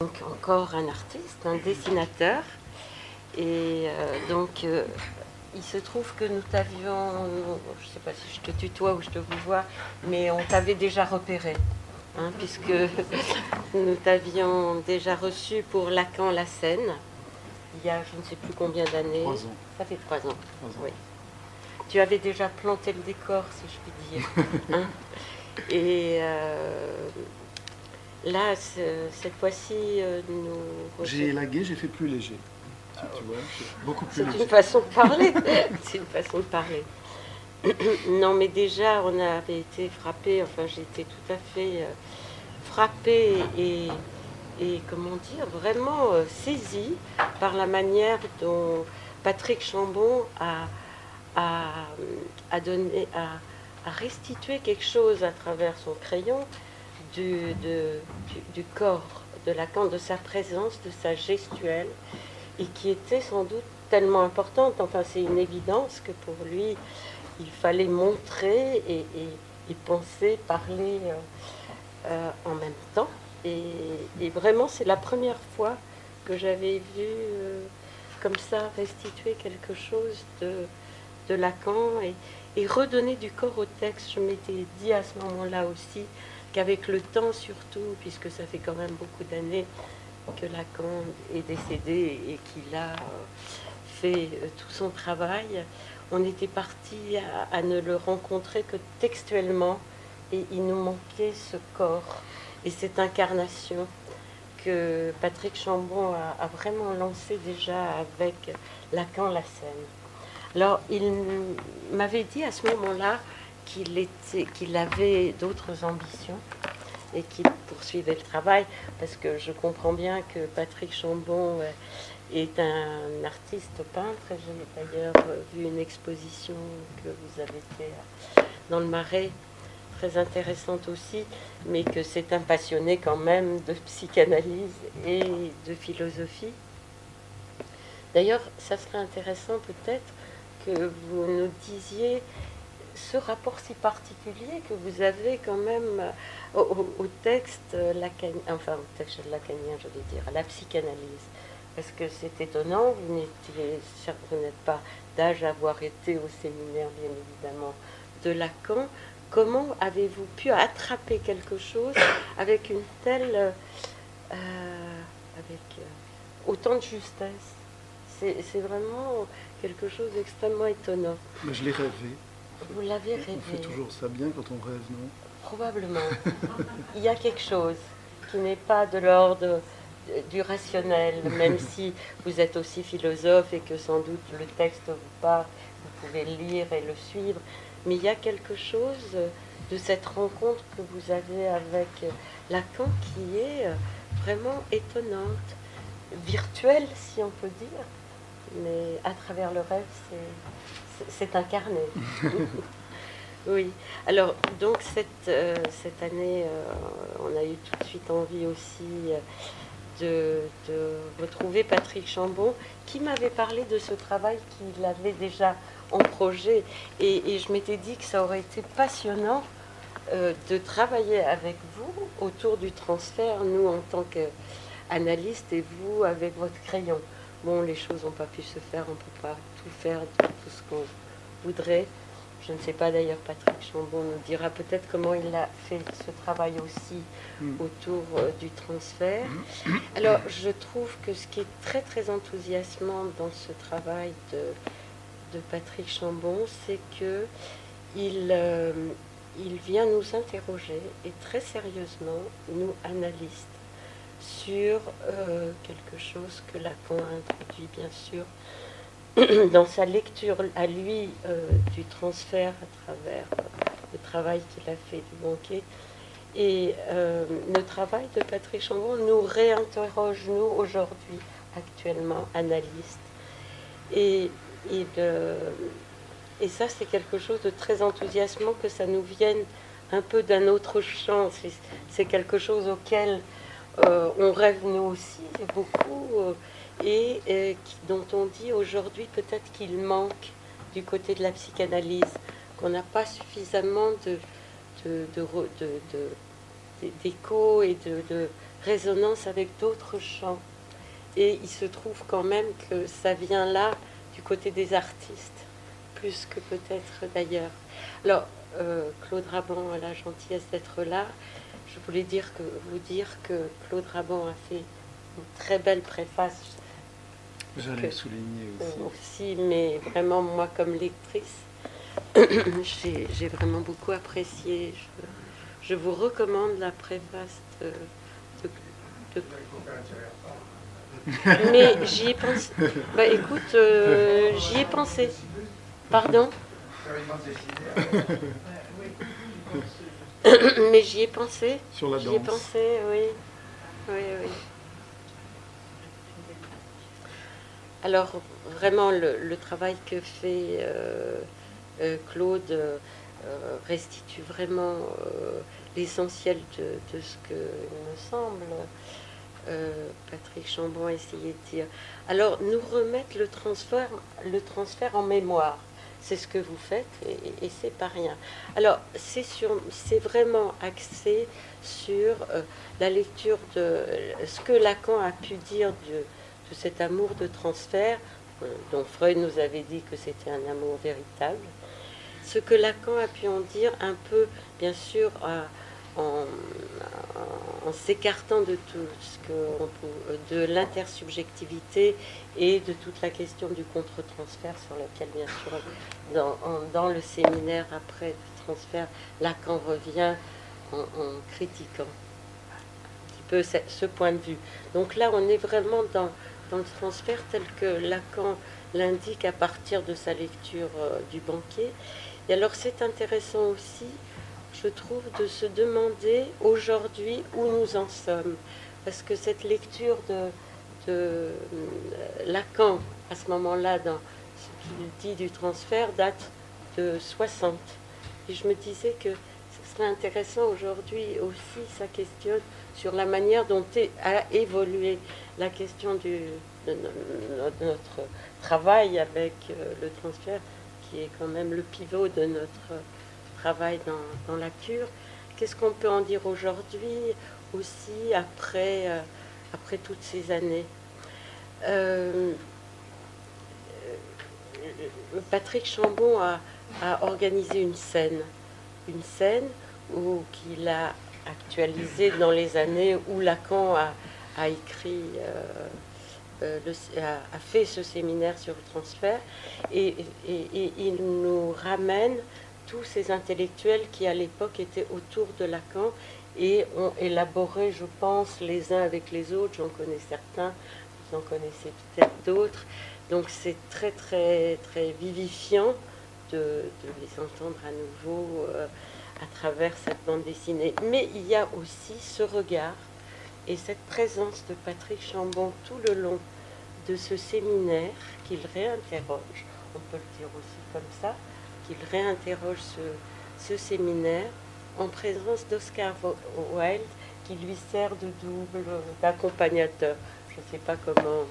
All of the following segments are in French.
Donc encore un artiste, un dessinateur, et il se trouve que nous t'avions, je ne sais pas si je te tutoie ou je te vous vois, mais on t'avait déjà repéré, hein, puisque nous t'avions déjà reçu pour Lacan la Seine, il y a je ne sais plus combien d'années. 3 ans. Ça fait 3 ans. 3 ans. Oui. Tu avais déjà planté le décor, si je puis dire. Hein. Et là, cette fois-ci, nous... J'ai élagué, j'ai fait plus léger. Tu vois, beaucoup plus léger. C'est une façon de parler. C'est une façon de parler. Non, mais déjà, on avait été frappés, enfin, j'étais tout à fait frappée et comment dire, vraiment saisie par la manière dont Patrick Chambon a donné, a restitué quelque chose à travers son crayon du corps de Lacan, de sa présence, de sa gestuelle, et qui était sans doute tellement importante. Enfin, c'est une évidence que pour lui, il fallait montrer et penser, parler en même temps. Et vraiment, c'est la première fois que j'avais vu comme ça restituer quelque chose de Lacan et redonner du corps au texte. Je m'étais dit à ce moment-là aussi qu'avec le temps surtout, puisque ça fait quand même beaucoup d'années que Lacan est décédé et qu'il a fait tout son travail, on était parti à ne le rencontrer que textuellement, et il nous manquait ce corps et cette incarnation que Patrick Chambon a vraiment lancé déjà avec Lacan la Seine. Alors, il m'avait dit à ce moment-là qu'il avait d'autres ambitions et qu'il poursuivait le travail, parce que je comprends bien que Patrick Chambon est un artiste peintre. J'ai d'ailleurs vu une exposition que vous avez faite dans le Marais, très intéressante aussi, mais que c'est un passionné quand même de psychanalyse et de philosophie. D'ailleurs, ça serait intéressant peut-être que vous nous disiez ce rapport si particulier que vous avez quand même au texte lacanien, enfin au texte lacanien, je vais dire, à la psychanalyse. Parce que c'est étonnant, vous n'êtes pas d'âge à avoir été au séminaire, bien évidemment, de Lacan. Comment avez-vous pu attraper quelque chose avec une telle, avec autant de justesse? C'est vraiment quelque chose d'extrêmement étonnant. Mais je l'ai rêvé. Vous l'avez rêvé. On fait toujours ça bien quand on rêve, non? Probablement. Il y a quelque chose qui n'est pas de l'ordre du rationnel, même si vous êtes aussi philosophe et que sans doute le texte vous parle, vous pouvez le lire et le suivre, mais il y a quelque chose de cette rencontre que vous avez avec Lacan qui est vraiment étonnante, virtuelle si on peut dire, mais à travers le rêve, c'est incarné. Oui, alors donc cette année, on a eu tout de suite envie aussi de retrouver Patrick Chambon, qui m'avait parlé de ce travail qu'il avait déjà en projet, et je m'étais dit que ça aurait été passionnant de travailler avec vous autour du transfert, nous en tant qu'analystes et vous avec votre crayon. Bon, les choses n'ont pas pu se faire, on ne peut pas tout faire, tout ce qu'on voudrait. Je ne sais pas d'ailleurs, Patrick Chambon nous dira peut-être comment il a fait ce travail aussi autour du transfert. Alors, je trouve que ce qui est très très enthousiasmant dans ce travail de Patrick Chambon, c'est que il vient nous interroger, et très sérieusement, nous analystes, sur quelque chose que Lacan a introduit bien sûr dans sa lecture à lui du transfert à travers le travail qu'il a fait du banquet. Et le travail de Patrick Chambon nous réinterroge, nous, aujourd'hui, actuellement, analystes. Et, et, et ça, c'est quelque chose de très enthousiasmant, que ça nous vienne un peu d'un autre champ. C'est quelque chose auquel on rêve nous aussi, beaucoup. Et dont on dit aujourd'hui peut-être qu'il manque du côté de la psychanalyse, qu'on n'a pas suffisamment d'écho et résonance avec d'autres champs. Et il se trouve quand même que ça vient là, du côté des artistes, plus que peut-être d'ailleurs. Alors, Claude Raban a la gentillesse d'être là. Je voulais vous dire que Claude Raban a fait une très belle préface. J'allais le souligner aussi. Mais vraiment, moi, comme lectrice, j'ai vraiment beaucoup apprécié. Je vous recommande la préface de mais j'y ai pensé. Bah écoute, j'y ai pensé. Pardon. Mais j'y ai pensé. Sur la danse. J'y ai pensé, oui. Oui. Alors, vraiment, le travail que fait Claude restitue vraiment l'essentiel de ce que, il me semble, Patrick Chambon a essayé de dire. Alors, nous remettre le transfert en mémoire. C'est ce que vous faites et c'est pas rien. Alors, c'est vraiment axé sur la lecture de ce que Lacan a pu dire de cet amour de transfert, dont Freud nous avait dit que c'était un amour véritable. Ce que Lacan a pu en dire un peu, bien sûr, en s'écartant de tout ce que de l'intersubjectivité et de toute la question du contre-transfert sur laquelle, bien sûr, dans le séminaire après le transfert, Lacan revient en critiquant un petit peu ce point de vue. Donc là, on est vraiment dans le transfert tel que Lacan l'indique à partir de sa lecture du banquet. Et alors c'est intéressant aussi, je trouve, de se demander aujourd'hui où nous en sommes. Parce que cette lecture de Lacan, à ce moment-là, dans ce qu'il dit du transfert, date de 60. Et je me disais que ce serait intéressant aujourd'hui aussi, ça questionne sur la manière dont a évolué la question de notre travail avec le transfert, qui est quand même le pivot de notre travail dans la cure. Qu'est-ce qu'on peut en dire aujourd'hui aussi après toutes ces années? Patrick Chambon a organisé une scène qu'il a actualisée dans les années où Lacan a écrit, a fait ce séminaire sur le transfert, et il nous ramène tous ces intellectuels qui à l'époque étaient autour de Lacan et ont élaboré, je pense, les uns avec les autres. J'en connais certains, vous en connaissez peut-être d'autres. Donc c'est très très très vivifiant de les entendre à nouveau à travers cette bande dessinée. Mais il y a aussi ce regard et cette présence de Patrick Chambon tout le long de ce séminaire qu'il réinterroge, on peut le dire aussi comme ça, qu'il réinterroge ce séminaire en présence d'Oscar Wilde qui lui sert de double, d'accompagnateur. Je ne sais pas comment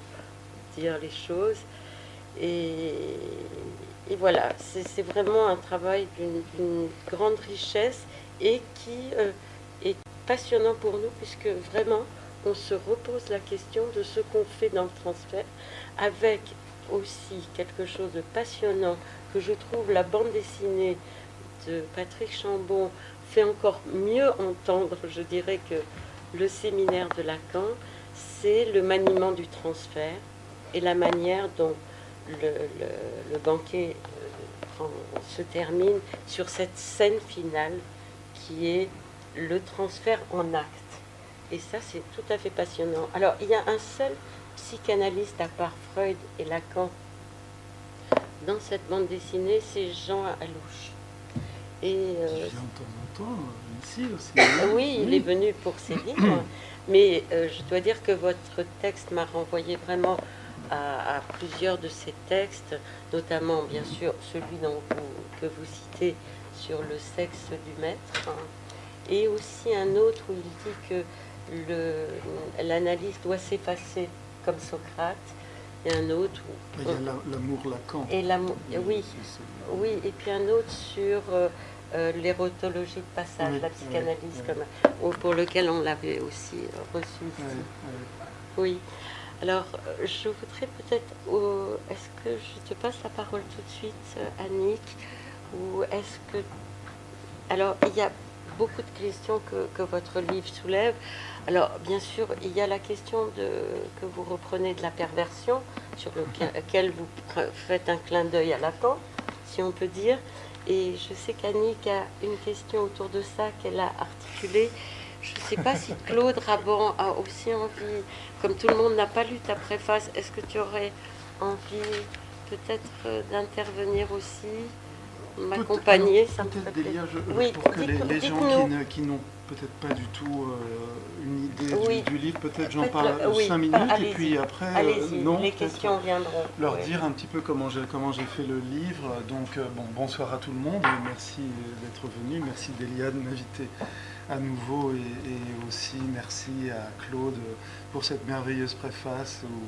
dire les choses. Et voilà, c'est vraiment un travail d'une grande richesse et qui est passionnant pour nous puisque vraiment on se repose la question de ce qu'on fait dans le transfert avec aussi quelque chose de passionnant que je trouve la bande dessinée de Patrick Chambon fait encore mieux entendre, je dirais, que le séminaire de Lacan, c'est le maniement du transfert et la manière dont le banquet se termine sur cette scène finale qui est le transfert en acte. Et ça, c'est tout à fait passionnant. Alors, il y a un seul psychanalyste à part Freud et Lacan dans cette bande dessinée, c'est Jean Alouche. Et il vient de temps en temps ici aussi. Oui, il est venu pour ses livres, mais je dois dire que votre texte m'a renvoyé vraiment à plusieurs de ces textes, notamment bien sûr celui que vous citez sur le sexe du maître, hein, et aussi un autre où il dit que l'analyse doit s'effacer comme Socrate, et un autre où... Il y a l'amour Lacan. Et oui, et puis un autre sur l'érotologie de passage, Oui, la psychanalyse, oui, pour lequel on l'avait aussi reçu ici. Oui. Alors, je voudrais peut-être, est-ce que je te passe la parole tout de suite, Annick, ou est-ce que... Alors, il y a beaucoup de questions que votre livre soulève. Alors, bien sûr, il y a la question que vous reprenez de la perversion, sur laquelle vous faites un clin d'œil à Lacan, si on peut dire. Et je sais qu'Annick a une question autour de ça qu'elle a articulée. Je ne sais pas si Claude Raban a aussi envie, comme tout le monde n'a pas lu ta préface, est-ce que tu aurais envie peut-être d'intervenir aussi, m'accompagner, ça me ferait plaisir. Oui, pour que les gens qui n'ont peut-être pas du tout une idée du livre, peut-être j'en parle 5 minutes et puis après, les questions viendront. Leur dire un petit peu comment j'ai fait le livre. Donc, bonsoir à tout le monde et merci d'être venu. Merci Délia de m'inviter à nouveau et aussi merci à Claude pour cette merveilleuse préface où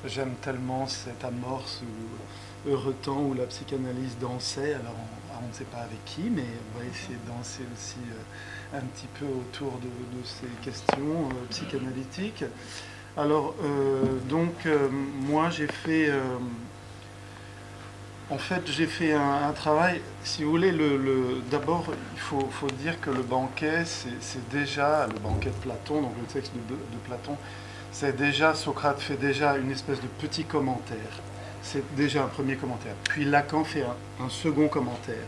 j'aime tellement cette amorce où heureux temps où la psychanalyse dansait. Alors on ne sait pas avec qui, mais on va essayer de danser aussi un petit peu autour de ces questions psychanalytiques. Alors moi j'ai fait en fait, j'ai fait un travail, si vous voulez, d'abord, il faut dire que le banquet, c'est déjà, le banquet de Platon, donc le texte de Platon, c'est déjà, Socrate fait déjà une espèce de petit commentaire. C'est déjà un premier commentaire. Puis Lacan fait un second commentaire.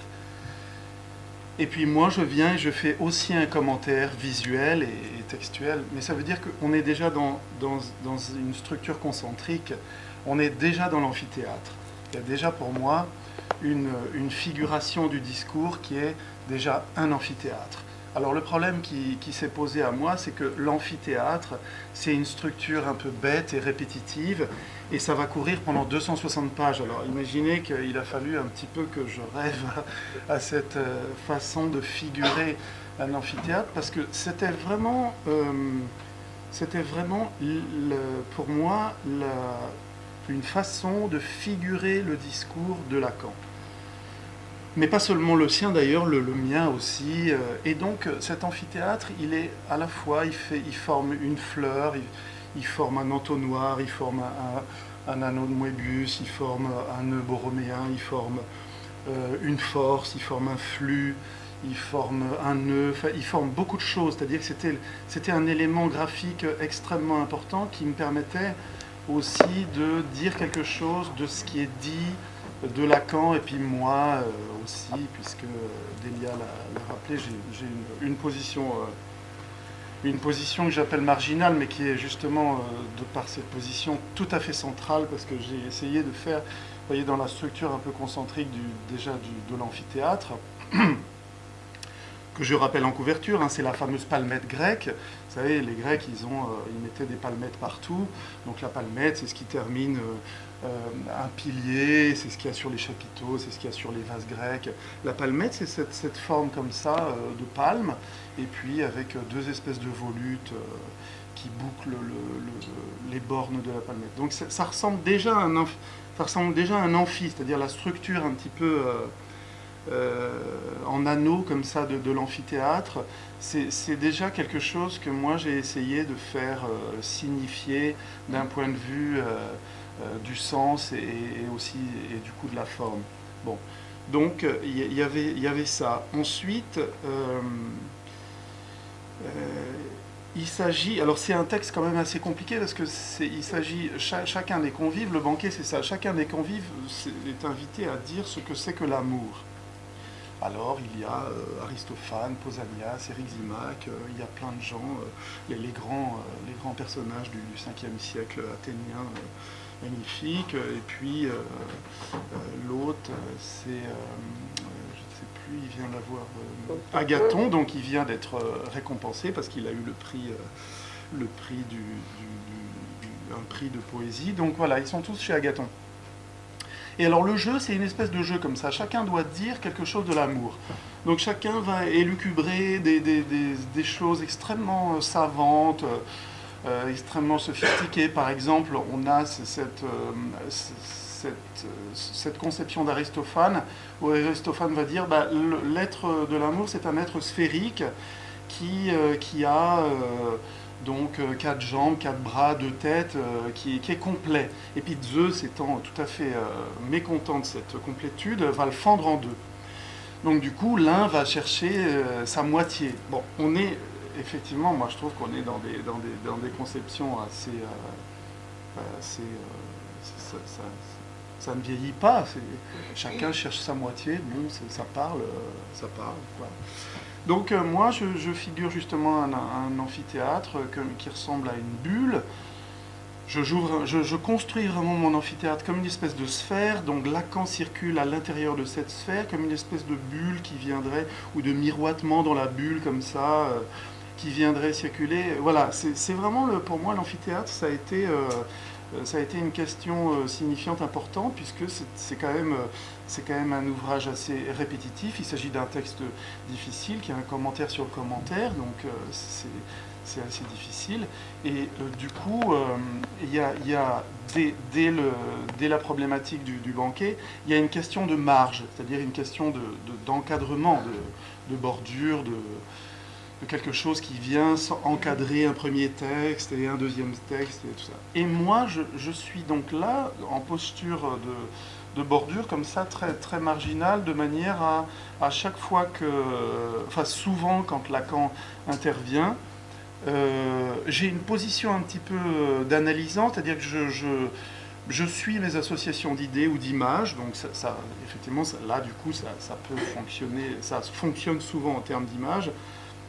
Et puis moi, je viens et je fais aussi un commentaire visuel et textuel, mais ça veut dire qu'on est déjà dans une structure concentrique, on est déjà dans l'amphithéâtre. Il y a déjà pour moi une figuration du discours qui est déjà un amphithéâtre. Alors le problème qui s'est posé à moi, c'est que l'amphithéâtre, c'est une structure un peu bête et répétitive, et ça va courir pendant 260 pages. Alors imaginez qu'il a fallu un petit peu que je rêve à cette façon de figurer un amphithéâtre, parce que c'était vraiment pour moi une façon de figurer le discours de Lacan. Mais pas seulement le sien d'ailleurs, le mien aussi. Et donc cet amphithéâtre, il est à la fois, il forme une fleur, il forme un entonnoir, il forme un anneau de Moebius, il forme un nœud borroméen, il forme une force, il forme un flux, il forme un nœud, enfin, il forme beaucoup de choses. C'est-à-dire que c'était un élément graphique extrêmement important qui me permettait aussi de dire quelque chose de ce qui est dit de Lacan, et puis moi aussi, puisque Délia l'a rappelé, j'ai une position que j'appelle marginale, mais qui est justement, de par cette position, tout à fait centrale, parce que j'ai essayé de faire, vous voyez, dans la structure un peu concentrique de l'amphithéâtre, que je rappelle en couverture, c'est la fameuse palmette grecque. Vous savez, les Grecs, ils mettaient des palmettes partout. Donc la palmette, c'est ce qui termine un pilier, c'est ce qu'il y a sur les chapiteaux, c'est ce qu'il y a sur les vases grecs. La palmette, c'est cette forme comme ça de palme, et puis avec deux espèces de volutes qui bouclent les bornes de la palmette. Donc ça ressemble déjà à un amphi, c'est-à-dire la structure un petit peu... en anneaux comme ça de l'amphithéâtre, c'est déjà quelque chose que moi j'ai essayé de faire signifier d'un point de vue du sens et aussi et du coup de la forme. Bon, donc il y avait ça. Ensuite, il s'agit, alors c'est un texte quand même assez compliqué parce que il s'agit, chacun des convives, le banquet c'est ça, chacun des convives est invité à dire ce que c'est que l'amour. Alors il y a Aristophane, Pausanias, Éric Zimac, il y a plein de gens, les grands personnages du 5e siècle athénien magnifiques, et puis l'autre c'est, je ne sais plus, il vient d'avoir Agathon, donc il vient d'être récompensé parce qu'il a eu un prix de poésie, donc voilà, ils sont tous chez Agathon. Et alors le jeu, c'est une espèce de jeu comme ça. Chacun doit dire quelque chose de l'amour. Donc chacun va élucubrer des choses extrêmement savantes, cette cette conception d'Aristophane, où Aristophane va dire l'être de l'amour, c'est un être sphérique qui a donc 4 jambes, 4 bras, 2 têtes, qui est complet. Et puis Zeus, étant tout à fait mécontent de cette complétude, va le fendre en deux. Donc du coup, l'un va chercher sa moitié. Bon, on est effectivement, moi je trouve qu'on est dans des conceptions assez... ça ne vieillit pas. Chacun cherche sa moitié, bon, ça parle. Voilà. Donc moi, je figure justement un amphithéâtre qui ressemble à une bulle. Je construis vraiment mon amphithéâtre comme une espèce de sphère, donc Lacan circule à l'intérieur de cette sphère, comme une espèce de bulle qui viendrait, ou de miroitement dans la bulle comme ça, qui viendrait circuler. Voilà, c'est vraiment, pour moi, l'amphithéâtre, ça a été une question signifiante, importante, puisque c'est quand même un ouvrage assez répétitif. Il s'agit d'un texte difficile, qui a un commentaire sur le commentaire, donc c'est assez difficile. Et du coup, il y a dès la problématique du banquet, il y a une question de marge, c'est-à-dire une question d'encadrement, de bordure, de quelque chose qui vient encadrer un premier texte et un deuxième texte et tout ça. Et moi, je suis donc là, en posture de bordure, comme ça, très, très marginale, de manière à chaque fois enfin souvent quand Lacan intervient, j'ai une position un petit peu d'analysant, c'est-à-dire que je suis mes associations d'idées ou d'images, donc effectivement, là, du coup, ça peut fonctionner, ça fonctionne souvent en termes d'images.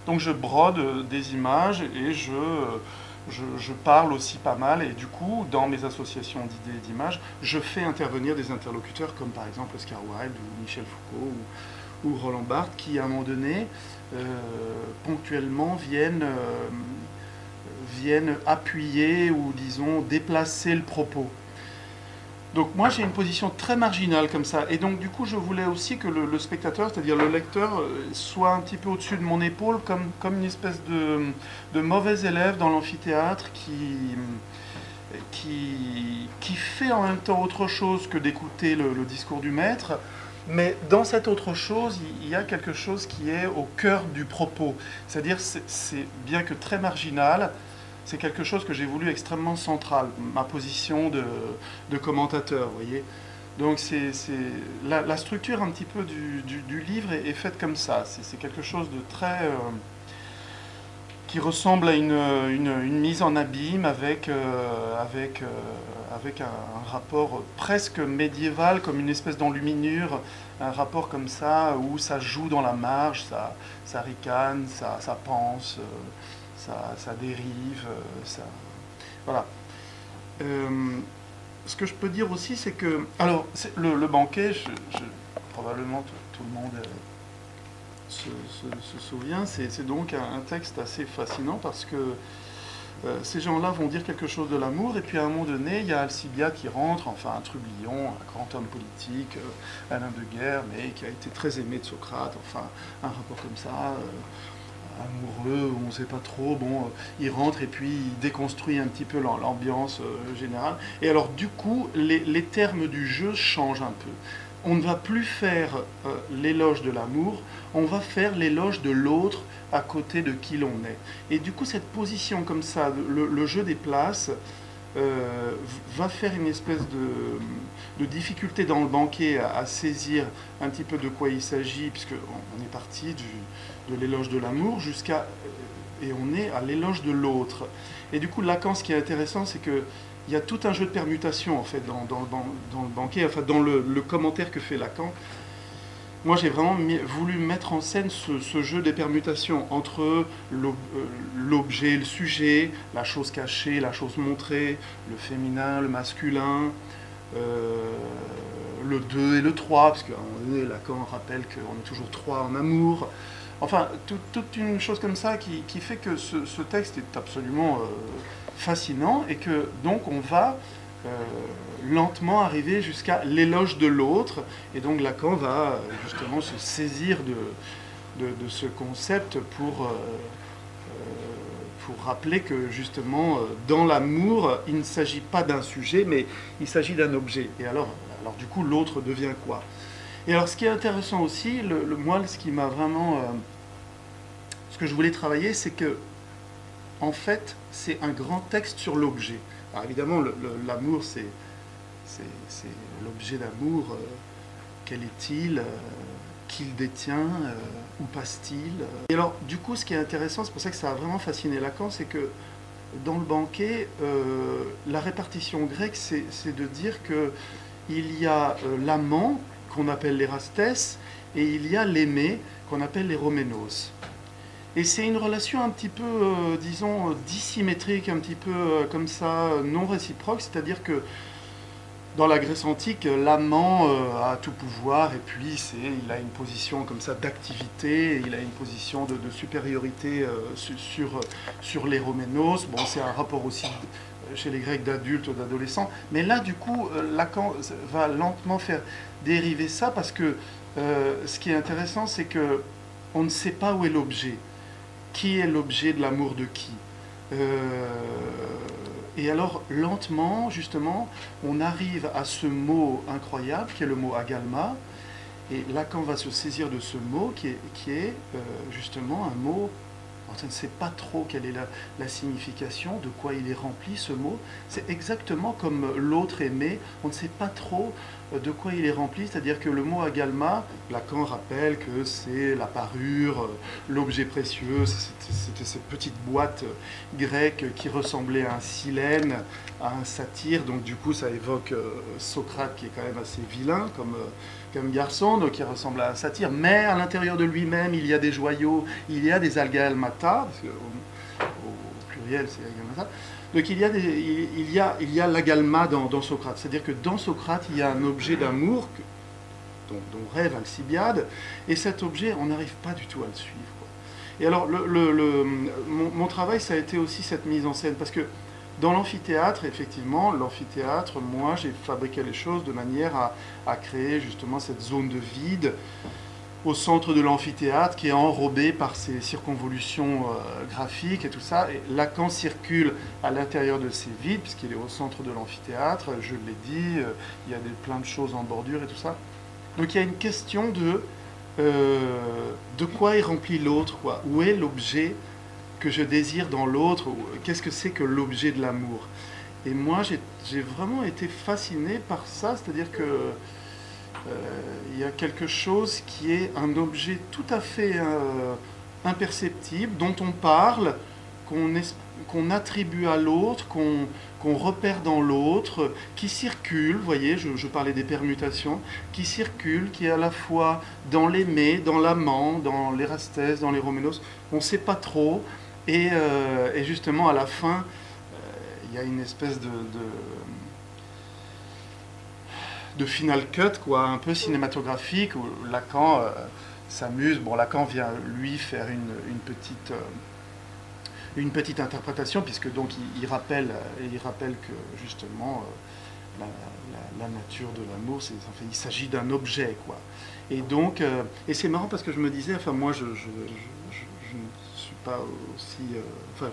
Donc je brode des images et je parle aussi pas mal, et du coup, dans mes associations d'idées et d'images, je fais intervenir des interlocuteurs comme par exemple Oscar Wilde ou Michel Foucault ou Roland Barthes, qui à un moment donné, ponctuellement, viennent appuyer ou disons déplacer le propos. Donc moi j'ai une position très marginale comme ça, et donc du coup je voulais aussi que le spectateur, c'est-à-dire le lecteur, soit un petit peu au-dessus de mon épaule, comme une espèce de mauvais élève dans l'amphithéâtre qui fait en même temps autre chose que d'écouter le discours du maître, mais dans cette autre chose, il y a quelque chose qui est au cœur du propos, c'est-à-dire c'est bien que très marginal. C'est quelque chose que j'ai voulu extrêmement central, ma position de commentateur, vous voyez. Donc la structure un petit peu du livre est faite comme ça. C'est quelque chose de très... qui ressemble à une mise en abîme avec un rapport presque médiéval, comme une espèce d'enluminure, un rapport comme ça, où ça joue dans la marge, ça ricane, ça pense... ça dérive, voilà. Ce que je peux dire aussi, c'est que... Alors, le banquet, probablement tout le monde se souvient, c'est donc un texte assez fascinant parce que ces gens-là vont dire quelque chose de l'amour, et puis à un moment donné, il y a Alcibiade qui rentre, enfin un trublion, un grand homme politique, Alain de Guerre, mais qui a été très aimé de Socrate, enfin un rapport comme ça... amoureux, on ne sait pas trop, bon, il rentre et puis il déconstruit un petit peu l'ambiance générale. Et alors du coup, les termes du jeu changent un peu. On ne va plus faire l'éloge de l'amour, on va faire l'éloge de l'autre à côté de qui l'on est. Et du coup, cette position comme ça, le jeu des places, va faire une espèce de difficulté dans le banquet à saisir un petit peu de quoi il s'agit, puisqu'on est parti de l'éloge de l'amour et on est à l'éloge de l'autre. Et du coup, Lacan, ce qui est intéressant, c'est qu'il y a tout un jeu de permutations en fait dans le banquet, enfin dans le commentaire que fait Lacan. Moi, j'ai vraiment voulu mettre en scène ce jeu des permutations entre l'objet et le sujet, la chose cachée, la chose montrée, le féminin, le masculin, le 2 et le 3, parce qu'à un moment donné, Lacan rappelle qu'on est toujours 3 en amour. Enfin, toute une chose comme ça qui fait que ce texte est absolument fascinant, et que donc on va lentement arriver jusqu'à l'éloge de l'autre, et donc Lacan va justement se saisir de ce concept pour rappeler que justement dans l'amour il ne s'agit pas d'un sujet, mais il s'agit d'un objet. Et alors Alors du coup, l'autre devient quoi? Et alors ce qui est intéressant aussi, moi, ce qui m'a vraiment... ce que je voulais travailler, c'est que, en fait, c'est un grand texte sur l'objet. Alors évidemment, l'amour, c'est l'objet d'amour. Quel est-il? Qui le détient? Où passe-t-il? Et alors, du coup, ce qui est intéressant, c'est pour ça que ça a vraiment fasciné Lacan, c'est que dans le banquet, la répartition grecque, c'est de dire que il y a l'amant, qu'on appelle l'érastès, et il y a l'aimé, qu'on appelle l'éroménos. Et c'est une relation un petit peu, disons, dissymétrique, un petit peu comme ça, non réciproque, c'est-à-dire que dans la Grèce antique, l'amant a tout pouvoir, et puis il a une position comme ça d'activité, il a une position de supériorité sur l'éroménos. Bon, c'est un rapport aussi chez les Grecs d'adultes, d'adolescents. Mais là, du coup, Lacan va lentement faire dériver ça, parce que ce qui est intéressant, c'est que on ne sait pas où est l'objet. Qui est l'objet de l'amour de qui? Et alors, lentement, justement, on arrive à ce mot incroyable, qui est le mot agalma, et Lacan va se saisir de ce mot, qui est justement un mot, on ne sait pas trop quelle est la signification, de quoi il est rempli, ce mot. C'est exactement comme l'autre aimé, on ne sait pas trop de quoi il est rempli, c'est-à-dire que le mot agalma, Lacan rappelle que c'est la parure, l'objet précieux, c'était cette petite boîte grecque qui ressemblait à un silène, à un satyre, donc du coup ça évoque Socrate qui est quand même assez vilain comme garçon, donc il ressemble à un satyre, mais à l'intérieur de lui-même il y a des joyaux, il y a des algalmata, parce qu'au pluriel c'est algalmata. Donc il y a l'agalma dans Socrate, c'est-à-dire que dans Socrate il y a un objet d'amour dont rêve Alcibiade, et cet objet on n'arrive pas du tout à le suivre. Et alors mon travail ça a été aussi cette mise en scène, parce que dans l'amphithéâtre, effectivement, l'amphithéâtre, moi j'ai fabriqué les choses de manière à créer justement cette zone de vide au centre de l'amphithéâtre qui est enrobé par ces circonvolutions graphiques et tout ça. Et Lacan circule à l'intérieur de ces vides, puisqu'il est au centre de l'amphithéâtre, je l'ai dit, il y a plein de choses en bordure et tout ça. Donc il y a une question de quoi est rempli l'autre, quoi. Où est l'objet que je désire dans l'autre? Qu'est-ce que c'est que l'objet de l'amour? Et moi j'ai vraiment été fasciné par ça, c'est-à-dire que il y a quelque chose qui est un objet tout à fait imperceptible, dont on parle, qu'on attribue à l'autre, qu'on repère dans l'autre, qui circule, vous voyez, je parlais des permutations, qui circule, qui est à la fois dans l'aimé, dans l'amant, dans l'érastès, dans l'éroménos, on ne sait pas trop, et justement à la fin, il y a une espèce de final cut, quoi, un peu cinématographique, où Lacan s'amuse. Bon, Lacan vient, lui, faire une petite interprétation, puisque donc il rappelle que, justement, la nature de l'amour, enfin, il s'agit d'un objet, quoi. Et donc, et c'est marrant parce que je me disais, enfin, moi, je ne suis pas aussi... enfin,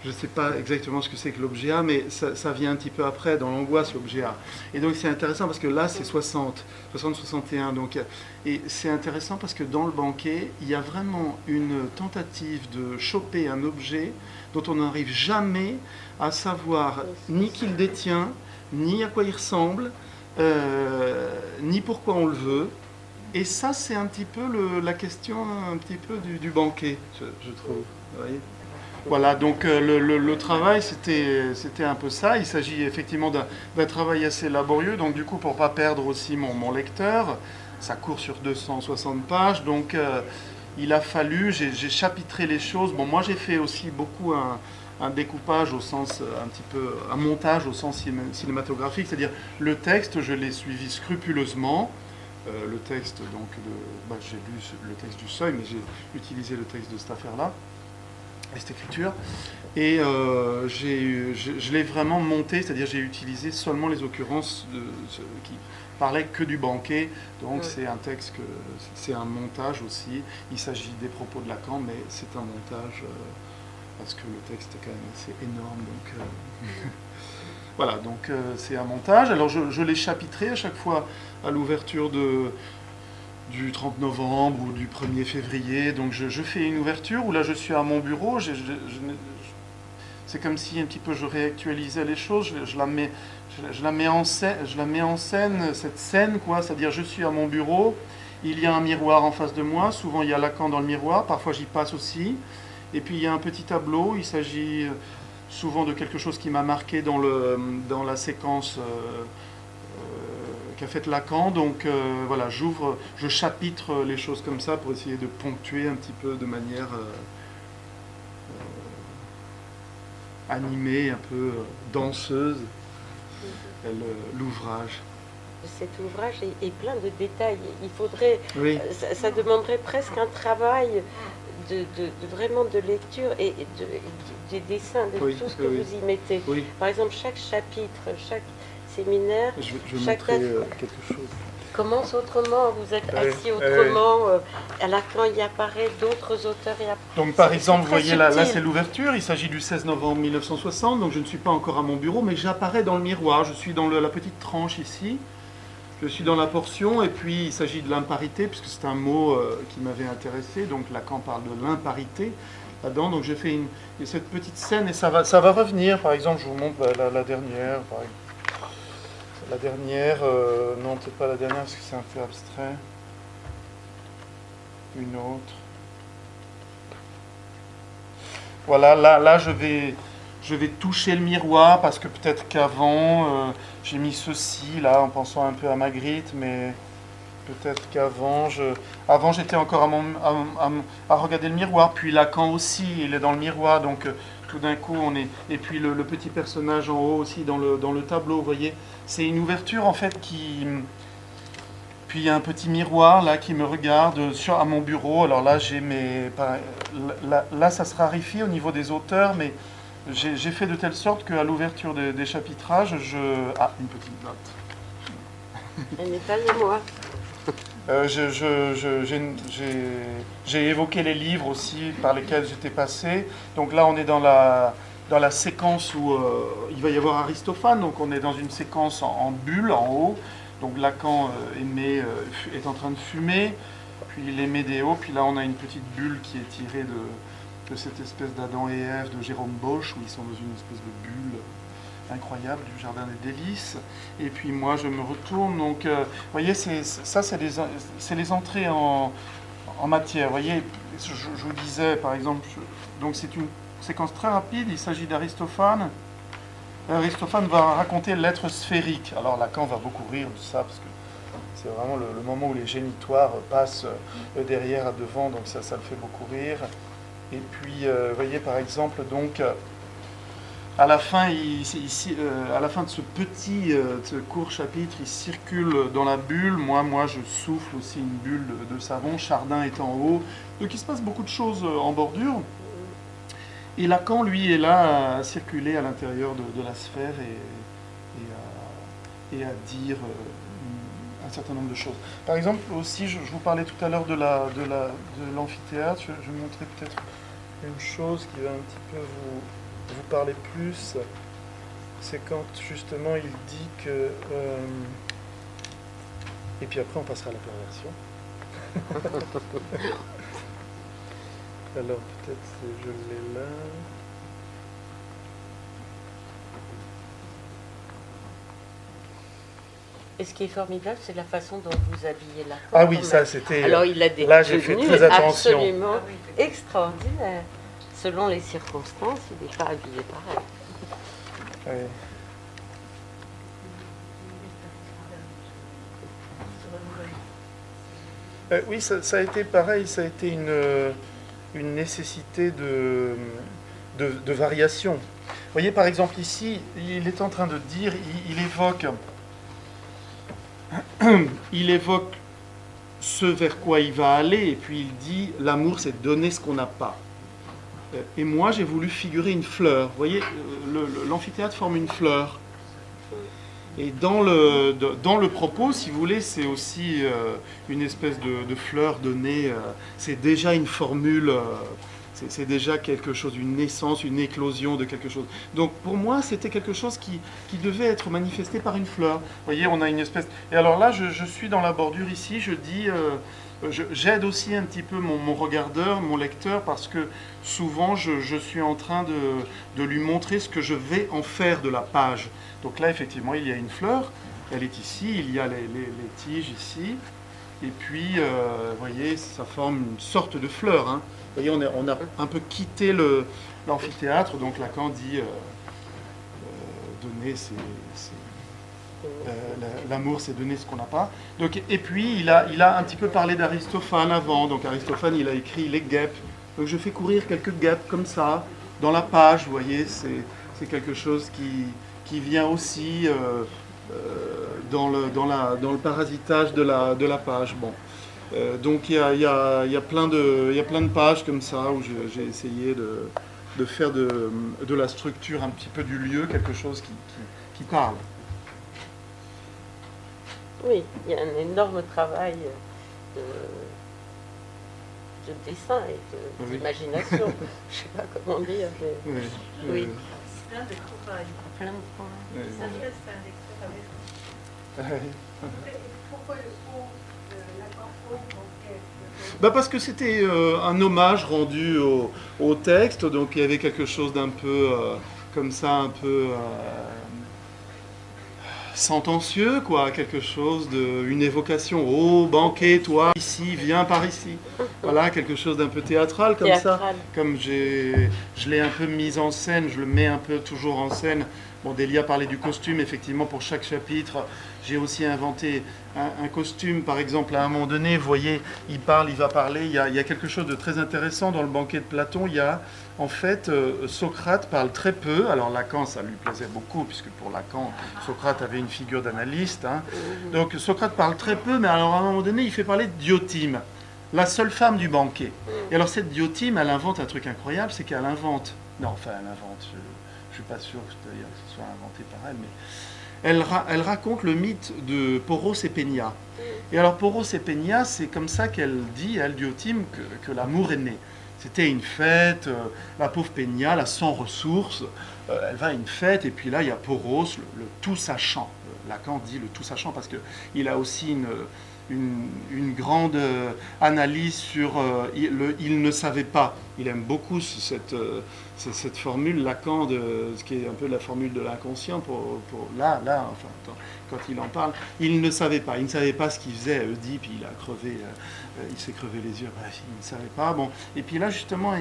je ne sais pas exactement ce que c'est que l'objet A, mais ça vient un petit peu après, dans l'angoisse, l'objet A. Et donc c'est intéressant parce que là, c'est 60-61. Donc, et c'est intéressant parce que dans le banquet, il y a vraiment une tentative de choper un objet dont on n'arrive jamais à savoir ni qui le détient, ni à quoi il ressemble, ni pourquoi on le veut. Et ça, c'est un petit peu la question un petit peu du banquet, je trouve. Vous voyez ? Voilà, donc le travail, c'était un peu ça. Il s'agit effectivement d'un travail assez laborieux. Donc du coup, pour ne pas perdre aussi mon lecteur, ça court sur 260 pages. Donc il a fallu, j'ai chapitré les choses. Bon, moi j'ai fait aussi beaucoup un découpage au sens un petit peu, un montage au sens cinématographique. C'est-à-dire le texte, je l'ai suivi scrupuleusement. Le texte, donc, j'ai lu le texte du Seuil, mais j'ai utilisé le texte de cette affaire-là. Cette écriture, et je l'ai vraiment monté, c'est-à-dire j'ai utilisé seulement les occurrences qui parlaient que du banquet, donc c'est un texte, c'est un montage aussi, il s'agit des propos de Lacan, mais c'est un montage parce que le texte est quand même assez énorme, donc Voilà, donc c'est un montage. Alors je l'ai chapitré à chaque fois à l'ouverture du 30 novembre ou du 1er février. Donc je fais une ouverture où là je suis à mon bureau. C'est comme si un petit peu je réactualisais les choses. Je la mets en scène, cette scène, quoi. C'est-à-dire je suis à mon bureau, il y a un miroir en face de moi. Souvent il y a Lacan dans le miroir, parfois j'y passe aussi. Et puis il y a un petit tableau. Il s'agit souvent de quelque chose qui m'a marqué dans la séquence qu'a faite Lacan. Donc voilà, je chapitre les choses comme ça pour essayer de ponctuer un petit peu de manière animée, un peu danseuse, l'ouvrage. Cet ouvrage est plein de détails. Il faudrait, Oui. Ça demanderait presque un travail vraiment de lecture et des dessins, de Oui, tout ce que oui. vous y mettez. Oui. Par exemple, chaque chapitre, chaque séminaire, Je chaque montrer date quelque chose. commence autrement. Vous êtes Ouais, assis autrement. À Lacan, il apparaît, d'autres auteurs y apparaissent. Donc par exemple, vous très voyez là subtil. c'est l'ouverture, il s'agit du 16 novembre 1960, donc je ne suis pas encore à mon bureau, mais j'apparais dans le miroir, je suis dans la petite tranche ici, je suis dans la portion, et puis il s'agit de l'imparité, puisque c'est un mot qui m'avait intéressé, donc Lacan parle de l'imparité là-dedans, donc j'ai fait cette petite scène, et ça va revenir, par exemple, je vous montre la dernière, par exemple. La dernière, non peut-être pas la dernière, parce que c'est un peu abstrait. Une autre. Voilà, là je vais toucher le miroir parce que peut-être qu'avant j'ai mis ceci là en pensant un peu à Magritte, mais peut-être qu'avant j'étais encore à regarder le miroir, puis Lacan aussi il est dans le miroir, donc tout d'un coup et puis le petit personnage en haut aussi dans le tableau, vous voyez, c'est une ouverture en fait Puis il y a un petit miroir là qui me regarde à mon bureau. Alors là, là, ça se raréfie au niveau des auteurs, mais j'ai fait de telle sorte qu'à l'ouverture des chapitrages, une petite note. Elle n'est pas de moi. J'ai évoqué les livres aussi par lesquels j'étais passé. Donc là, on est dans la séquence où il va y avoir Aristophane. Donc on est dans une séquence en bulle, en haut. Donc Lacan est en train de fumer, puis il émet des hauts, puis là on a une petite bulle qui est tirée de cette espèce d'Adam et Ève de Jérôme Bosch, où ils sont dans une espèce de bulle incroyable du Jardin des Délices. Et puis moi je me retourne, donc vous voyez, c'est les entrées en matière. Vous voyez, je vous disais par exemple, donc c'est une séquence très rapide, il s'agit d'Aristophane. Aristophane va raconter l'être sphérique. Alors Lacan va beaucoup rire de ça, parce que c'est vraiment le moment où les génitoires passent derrière à devant, donc ça le fait beaucoup rire. Et puis, vous voyez par exemple, donc, à la fin de ce petit, ce court chapitre, il circule dans la bulle. Moi je souffle aussi une bulle de savon, Chardin est en haut. Donc il se passe beaucoup de choses en bordure. Et Lacan, lui, est là à circuler à l'intérieur de la sphère et à dire un certain nombre de choses. Par exemple, aussi, je vous parlais tout à l'heure de l'amphithéâtre. Je vais montrer peut-être une chose qui va un petit peu vous parler plus. C'est quand, justement, il dit que... et puis après, on passera à la perversion. Alors peut-être je l'ai là. Et ce qui est formidable, c'est la façon dont vous habillez Lacan. Ah oui, ça c'était... Alors il a des là, j'ai fait très attention. Absolument extraordinaires. Selon les circonstances, il n'est pas habillé pareil. Oui. Oui, ça a été pareil, ça a été une nécessité de variation. Vous voyez, par exemple, ici, il est en train de dire, il évoque ce vers quoi il va aller, et puis il dit, l'amour, c'est donner ce qu'on n'a pas. Et moi, j'ai voulu figurer une fleur. Vous voyez, l'amphithéâtre forme une fleur. Et dans le propos, si vous voulez, c'est aussi une espèce de fleur donnée. C'est déjà une formule c'est déjà quelque chose, une naissance, une éclosion de quelque chose. Donc pour moi, c'était quelque chose qui devait être manifesté par une fleur. Vous voyez, on a une espèce... Et alors là, je suis dans la bordure ici, je dis... j'aide aussi un petit peu mon regardeur, mon lecteur, parce que souvent je suis en train de lui montrer ce que je vais en faire de la page. Donc là, effectivement, il y a une fleur, elle est ici, il y a les tiges ici, et puis, vous voyez, ça forme une sorte de fleur. Hein. Vous voyez, on a un peu quitté l'amphithéâtre, donc Lacan dit donner, l'amour, c'est donner ce qu'on n'a pas. Donc, et puis, il a un petit peu parlé d'Aristophane avant. Donc, Aristophane, il a écrit les guêpes. Donc, je fais courir quelques guêpes comme ça, dans la page, vous voyez. C'est quelque chose qui vient aussi dans le parasitage de la page. Bon. Donc, il y a plein de pages comme ça où j'ai essayé de faire de la structure un petit peu du lieu, quelque chose qui parle. Oui, il y a un énorme travail de dessin et d'imagination. Je ne sais pas comment dire. Mais... Oui. C'est plein de travail. Plein de travail. Ça fait un lecteur avec vous. Pourquoi le fond bah parce que c'était un hommage rendu au texte, donc il y avait quelque chose d'un peu comme ça, un peu sentencieux, quoi, quelque chose une évocation. Oh, banquet, toi, ici, viens par ici. Voilà, quelque chose d'un peu théâtral comme ça. Comme je l'ai un peu mis en scène, je le mets un peu toujours en scène. Bon, Delia parlait du costume, effectivement, pour chaque chapitre. J'ai aussi inventé un costume, par exemple, à un moment donné, vous voyez, il va parler, il y a quelque chose de très intéressant dans le banquet de Platon. Il y a, en fait, Socrate parle très peu. Alors Lacan, ça lui plaisait beaucoup, puisque pour Lacan, Socrate avait une figure d'analyste. Hein. Donc Socrate parle très peu, mais alors à un moment donné, il fait parler de Diotime, la seule femme du banquet. Et alors cette Diotime, elle invente un truc incroyable, c'est qu'elle invente... Non, enfin, elle invente... Je ne suis pas sûr que ce soit inventé par elle, mais elle raconte le mythe de Poros et Pénia. Et alors Poros et Pénia, c'est comme ça qu'elle dit, elle, Diotime, que l'amour est né. C'était une fête, la pauvre Pénia, la sans ressources, elle va à une fête, et puis là, il y a Poros, le tout-sachant. Lacan dit le tout-sachant parce qu'il a aussi une grande analyse sur il ne savait pas. Il aime beaucoup cette formule Lacan, ce qui est un peu la formule de l'inconscient, pour là, enfin, quand il en parle, il ne savait pas ce qu'il faisait, Oedipe, il a crevé, il s'est crevé les yeux, bref, il ne savait pas. Bon. Et puis là, justement,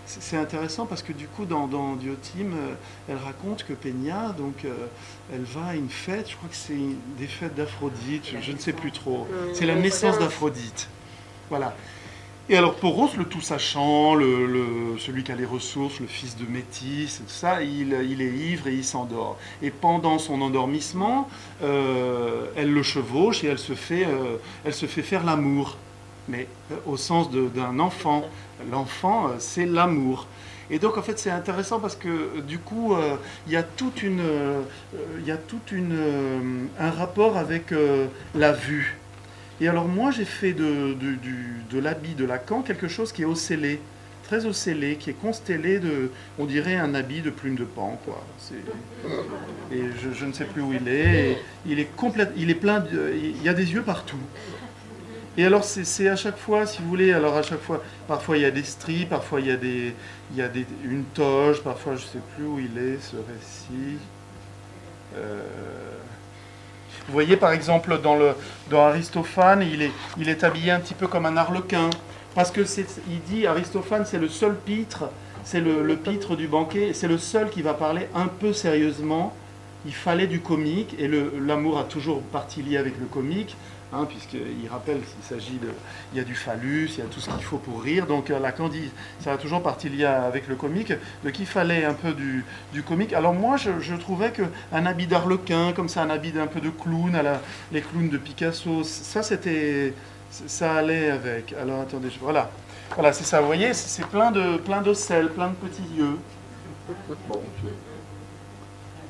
c'est intéressant parce que du coup, dans Diotime, elle raconte que Pénia, donc, elle va à une fête, je crois que c'est des fêtes d'Aphrodite, je ne sais plus trop. C'est la naissance d'Aphrodite. Voilà. Et alors Poros, le tout-sachant, celui qui a les ressources, le fils de Métis, tout ça, il est ivre et il s'endort. Et pendant son endormissement, elle le chevauche et elle se fait faire l'amour. Mais au sens d'un enfant. L'enfant, c'est l'amour. Et donc, en fait, c'est intéressant parce que, du coup, il y a un rapport avec la vue. Et alors, moi, j'ai fait de l'habit de Lacan quelque chose qui est ocellé, très ocellé, qui est constellé on dirait, un habit de plume de pan, quoi. Et je ne sais plus où il est. Il est plein, il y a des yeux partout. Et alors c'est à chaque fois, si vous voulez, alors à chaque fois, parfois il y a des stries, parfois il y a une toge, parfois je ne sais plus où il est ce récit. Vous voyez par exemple dans Aristophane, il est habillé un petit peu comme un arlequin, parce que il dit Aristophane c'est le seul pitre, c'est le pitre du banquet, c'est le seul qui va parler un peu sérieusement. Il fallait du comique, et l'amour a toujours partie liée avec le comique. Hein, puisqu'il rappelle qu'il s'agit il y a du phallus, il y a tout ce qu'il faut pour rire, donc Lacan dit, ça a toujours partie liée avec le comique, donc il fallait un peu du comique. Alors moi, je trouvais qu'un habit d'arlequin, comme ça, un habit d'un peu de clown, les clowns de Picasso, ça allait avec. Alors attendez, voilà, c'est ça, vous voyez, c'est plein d'ocelles, plein de petits yeux. Bon,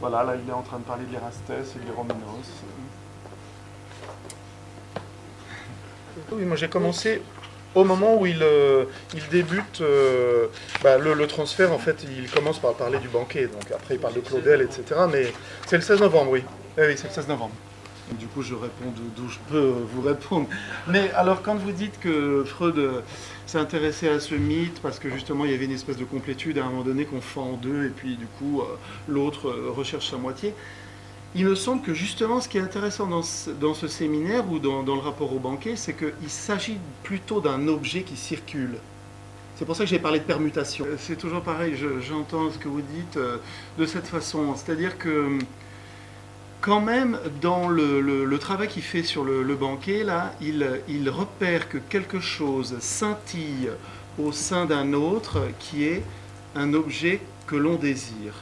voilà, là il est en train de parler de l'Érastès et de l'Héroménos. Oui, moi j'ai commencé au moment où il débute le transfert, en fait, il commence par parler du banquet. Donc après, il parle de Claudel, etc. Mais c'est le 16 novembre, oui. Oui, c'est le 16 novembre. Du coup, je réponds d'où je peux vous répondre. Mais alors, quand vous dites que Freud s'est intéressé à ce mythe, parce que justement, il y avait une espèce de complétude à un moment donné qu'on fend en deux, et puis du coup, l'autre recherche sa moitié, il me semble que justement, ce qui est intéressant dans ce séminaire ou dans le rapport au banquet, c'est qu'il s'agit plutôt d'un objet qui circule. C'est pour ça que j'ai parlé de permutation. C'est toujours pareil, j'entends ce que vous dites de cette façon. C'est-à-dire que quand même, dans le travail qu'il fait sur le banquet, là, il repère que quelque chose scintille au sein d'un autre qui est un objet que l'on désire.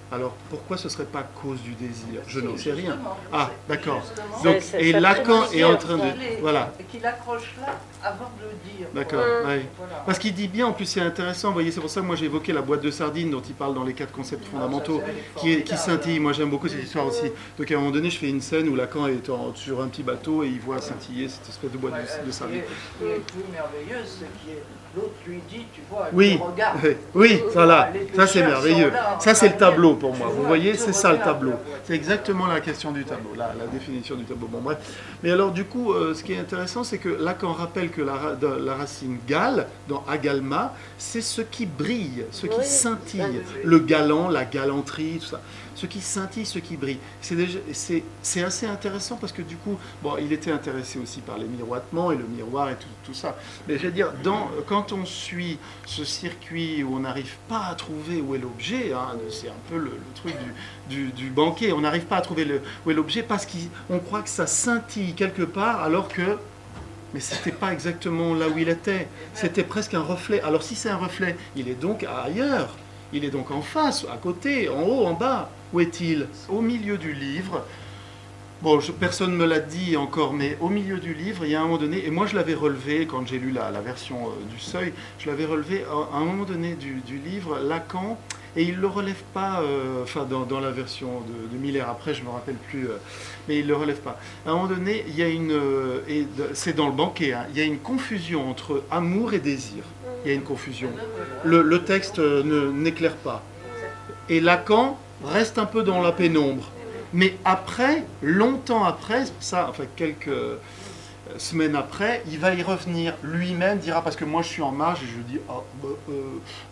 Alors, pourquoi ce ne serait pas cause du désir? Je n'en sais rien. Ah, d'accord. Donc, et Lacan est en train de... Voilà. Et qu'il accroche là avant de le dire. D'accord, oui. Voilà. Parce qu'il dit bien, en plus c'est intéressant, vous voyez, c'est pour ça que moi j'ai évoqué la boîte de sardines dont il parle dans les 4 concepts fondamentaux, qui scintille. Moi j'aime beaucoup cette histoire aussi. Donc à un moment donné, je fais une scène où Lacan est sur un petit bateau et il voit scintiller cette espèce de boîte de sardines. Ce qui est plus merveilleux, c'est que l'autre lui dit, tu vois, Oui, regarde. oui, ça c'est merveilleux. Ça c'est le tableau pour moi, vous voyez, c'est ça le tableau. C'est exactement la question du tableau, la définition du tableau. Bon bref. Mais alors du coup, ce qui est intéressant, c'est que Lacan rappelle que la racine gale, dans agalma, c'est ce qui brille, ce qui scintille. Le galant, la galanterie, tout ça. Ce qui scintille, ce qui brille. C'est assez intéressant parce que du coup, bon, il était intéressé aussi par les miroitements et le miroir et tout ça. Mais je veux dire, quand on suit ce circuit où on n'arrive pas à trouver où est l'objet, hein, c'est un peu le truc du banquet, on n'arrive pas à trouver où est l'objet parce qu'on croit que ça scintille quelque part alors que... Mais ce n'était pas exactement là où il était, c'était presque un reflet. Alors si c'est un reflet, il est donc ailleurs, il est donc en face, à côté, en haut, en bas. Où est-il? Au milieu du livre. Bon, personne ne me l'a dit encore, mais au milieu du livre, il y a un moment donné, et moi je l'avais relevé quand j'ai lu la version du Seuil, je l'avais relevé à un moment donné du livre, Lacan, et il ne le relève pas, dans la version de Miller, après je ne me rappelle plus, mais il ne le relève pas. À un moment donné, il y a c'est dans le banquet, hein, il y a une confusion entre amour et désir. Il y a une confusion. Le texte n'éclaire pas. Et Lacan reste un peu dans la pénombre. Mais après, longtemps après, quelques semaines après, il va y revenir lui-même, dira, parce que moi je suis en marge et je dis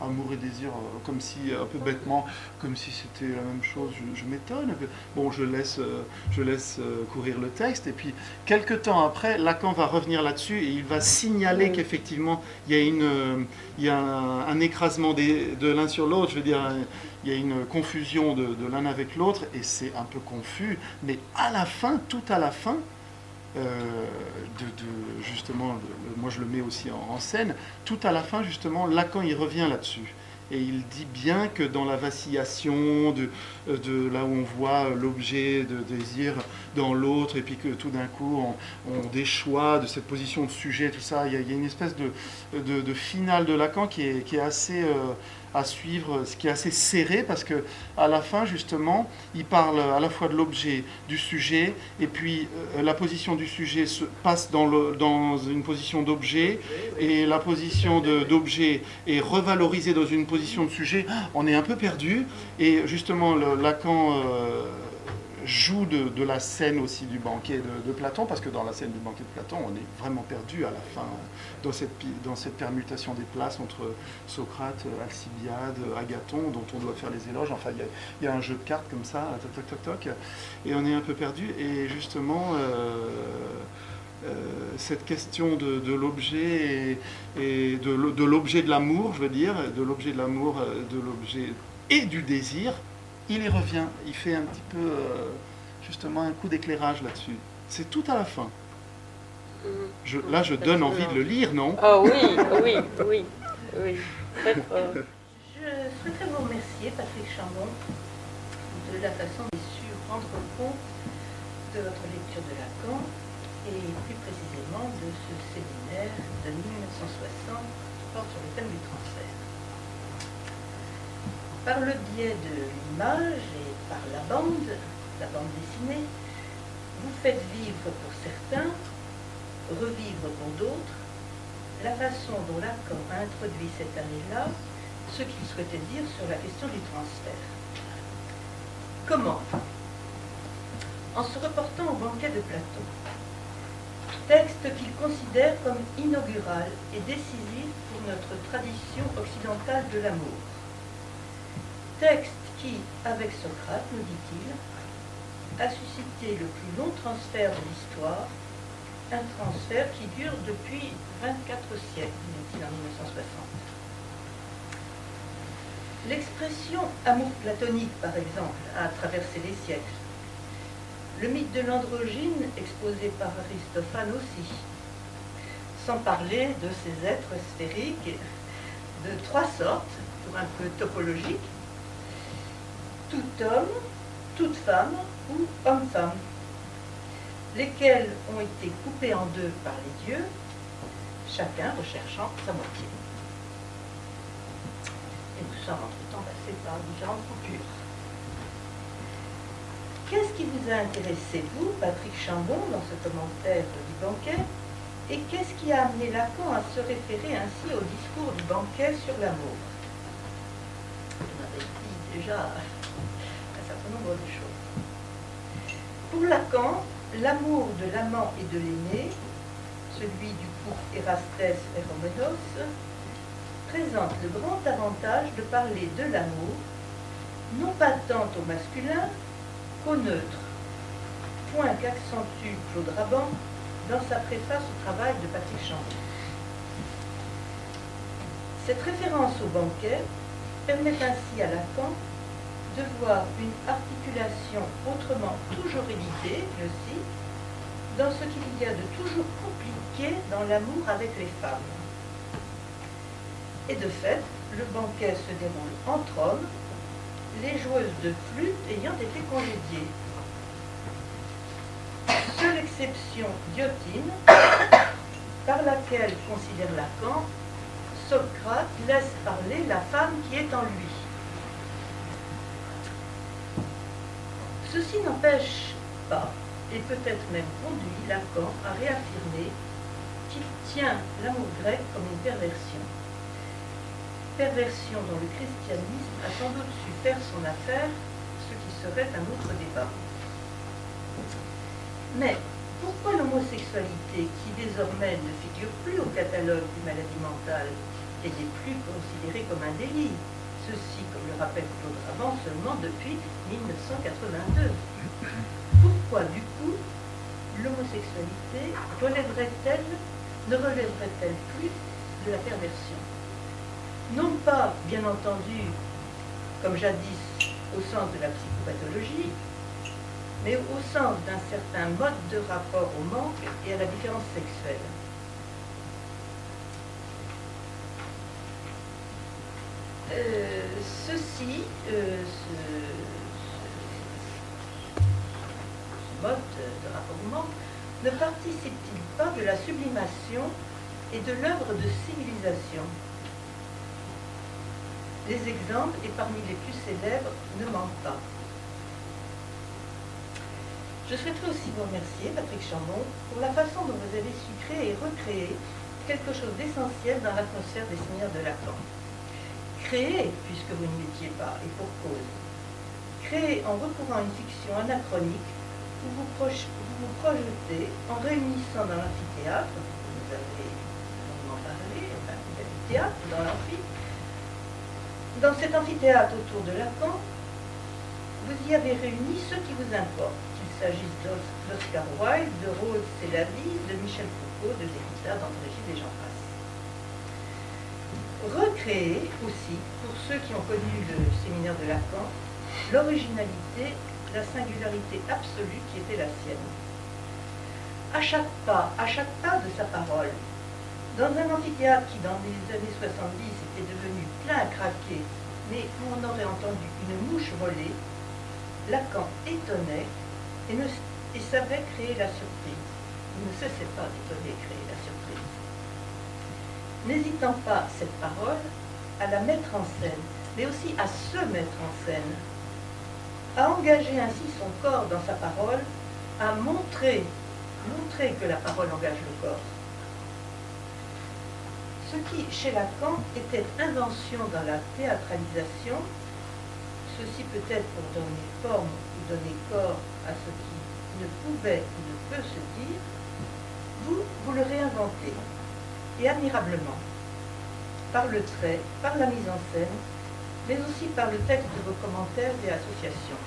amour et désir, comme si, un peu bêtement, comme si c'était la même chose, je m'étonne. Bon, je laisse courir le texte, et puis quelques temps après, Lacan va revenir là-dessus et il va signaler qu'effectivement, il y a un écrasement de l'un sur l'autre, je veux dire, il y a une confusion de l'un avec l'autre, et c'est un peu confus, mais à la fin, tout à la fin, justement, moi je le mets aussi en scène, tout à la fin, justement, Lacan il revient là-dessus. Et il dit bien que dans la vacillation de là où on voit l'objet de désir dans l'autre, et puis que tout d'un coup on déchoit de cette position de sujet, tout ça, il y a une espèce de finale de Lacan qui est assez à suivre, ce qui est assez serré, parce que à la fin justement il parle à la fois de l'objet, du sujet, et puis la position du sujet passe dans une position d'objet, et la position d'objet est revalorisée dans une position de sujet. On est un peu perdu, et justement Lacan joue de la scène aussi du banquet de Platon, parce que dans la scène du banquet de Platon, on est vraiment perdu à la fin dans cette permutation des places entre Socrate, Alcibiade, Agathon, dont on doit faire les éloges. Enfin, il y a un jeu de cartes comme ça, toc, toc, toc, toc, et on est un peu perdu. Et justement, cette question de l'objet et de l'objet de l'amour, je veux dire, de l'objet de l'amour, de l'objet et du désir, il y revient, il fait un petit peu, justement, un coup d'éclairage là-dessus. C'est tout à la fin. Là, je donne envie de le lire, non? Ah oui, oui, oui, oui. Très fort. Je souhaiterais vous remercier, Patrick Chambon, de la façon dont vous avez su rendre compte de votre lecture de Lacan, et plus précisément de ce séminaire de 1960 qui porte sur le thème du transfert. Par le biais de l'image et par la bande dessinée, vous faites vivre pour certains, revivre pour d'autres, la façon dont Lacan a introduit cette année-là ce qu'il souhaitait dire sur la question du transfert. Comment? En se reportant au banquet de Platon, texte qu'il considère comme inaugural et décisif pour notre tradition occidentale de l'amour. Texte qui, avec Socrate, nous dit-il, a suscité le plus long transfert de l'histoire, un transfert qui dure depuis 24 siècles, dit-il en 1960. L'expression amour platonique, par exemple, a traversé les siècles. Le mythe de l'androgyne, exposé par Aristophane aussi, sans parler de ces êtres sphériques de trois sortes, pour un peu topologiques, tout homme, toute femme ou homme-femme, lesquels ont été coupés en deux par les dieux, chacun recherchant sa moitié. Et nous sommes entre-temps passés par différentes coupures. Qu'est-ce qui vous a intéressé, vous, Patrick Chambon, dans ce commentaire du banquet, et qu'est-ce qui a amené Lacan à se référer ainsi au discours du banquet sur l'amour? On avait dit déjà un certain nombre de choses. Pour Lacan, l'amour de l'amant et de l'aimé, celui du couple Erastes et Romenos, présente le grand avantage de parler de l'amour, non pas tant au masculin qu'au neutre, point qu'accentue Claude Raban dans sa préface au travail de Patrick Chambon. Cette référence au banquet permet ainsi à Lacan de voir une articulation autrement toujours éditée, je cite, dans ce qu'il y a de toujours compliqué dans l'amour avec les femmes. Et de fait, le banquet se déroule entre hommes, les joueuses de flûte ayant été congédiées. Seule exception Diotine, par laquelle, considère Lacan, Socrate laisse parler la femme qui est en lui. Ceci n'empêche pas, et peut-être même conduit Lacan à réaffirmer qu'il tient l'amour grec comme une perversion. Perversion dont le christianisme a sans doute su faire son affaire, ce qui serait un autre débat. Mais pourquoi l'homosexualité, qui désormais ne figure plus au catalogue des maladies mentales et n'est plus considérée comme un délit, ceci, comme le rappelle Claude Raban, seulement depuis 1982. Pourquoi, du coup, l'homosexualité ne relèverait-elle plus de la perversion? Non pas, bien entendu, comme jadis, au sens de la psychopathologie, mais au sens d'un certain mode de rapport au manque et à la différence sexuelle. Ce mode de rapport au manque ne participe-t-il pas de la sublimation et de l'œuvre de civilisation? Les exemples, et parmi les plus célèbres, ne manquent pas. Je souhaiterais aussi vous remercier, Patrick Chambon, pour la façon dont vous avez su créer et recréer quelque chose d'essentiel dans l'atmosphère des séminaires de Lacan. Créer, puisque vous n'y étiez pas, et pour cause. Créer en recourant à une fiction anachronique où vous vous projetez en réunissant dans l'amphithéâtre, vous avez longuement parlé, enfin, vous avez le théâtre dans l'amphi. Dans cet amphithéâtre autour de Lacan, vous y avez réuni ceux qui vous importent, qu'il s'agisse d'Oscar Wilde, de Rhodes Sélavy, de Michel Foucault, de Derrida, d'André Gide et j'en passe. Recréer aussi, pour ceux qui ont connu le séminaire de Lacan, l'originalité, la singularité absolue qui était la sienne. À chaque pas de sa parole, dans un amphithéâtre qui, dans les années 70, était devenu plein à craquer, mais où on aurait entendu une mouche voler, Lacan étonnait et savait créer la surprise. Il ne cessait pas d'étonner et créer la surprise. N'hésitant pas, cette parole, à la mettre en scène, mais aussi à se mettre en scène, à engager ainsi son corps dans sa parole, à montrer que la parole engage le corps. Ce qui, chez Lacan, était invention dans la théâtralisation, ceci peut-être pour donner forme ou donner corps à ce qui ne pouvait ou ne peut se dire, vous le réinventez, et admirablement, par le trait, par la mise en scène, mais aussi par le texte de vos commentaires et associations.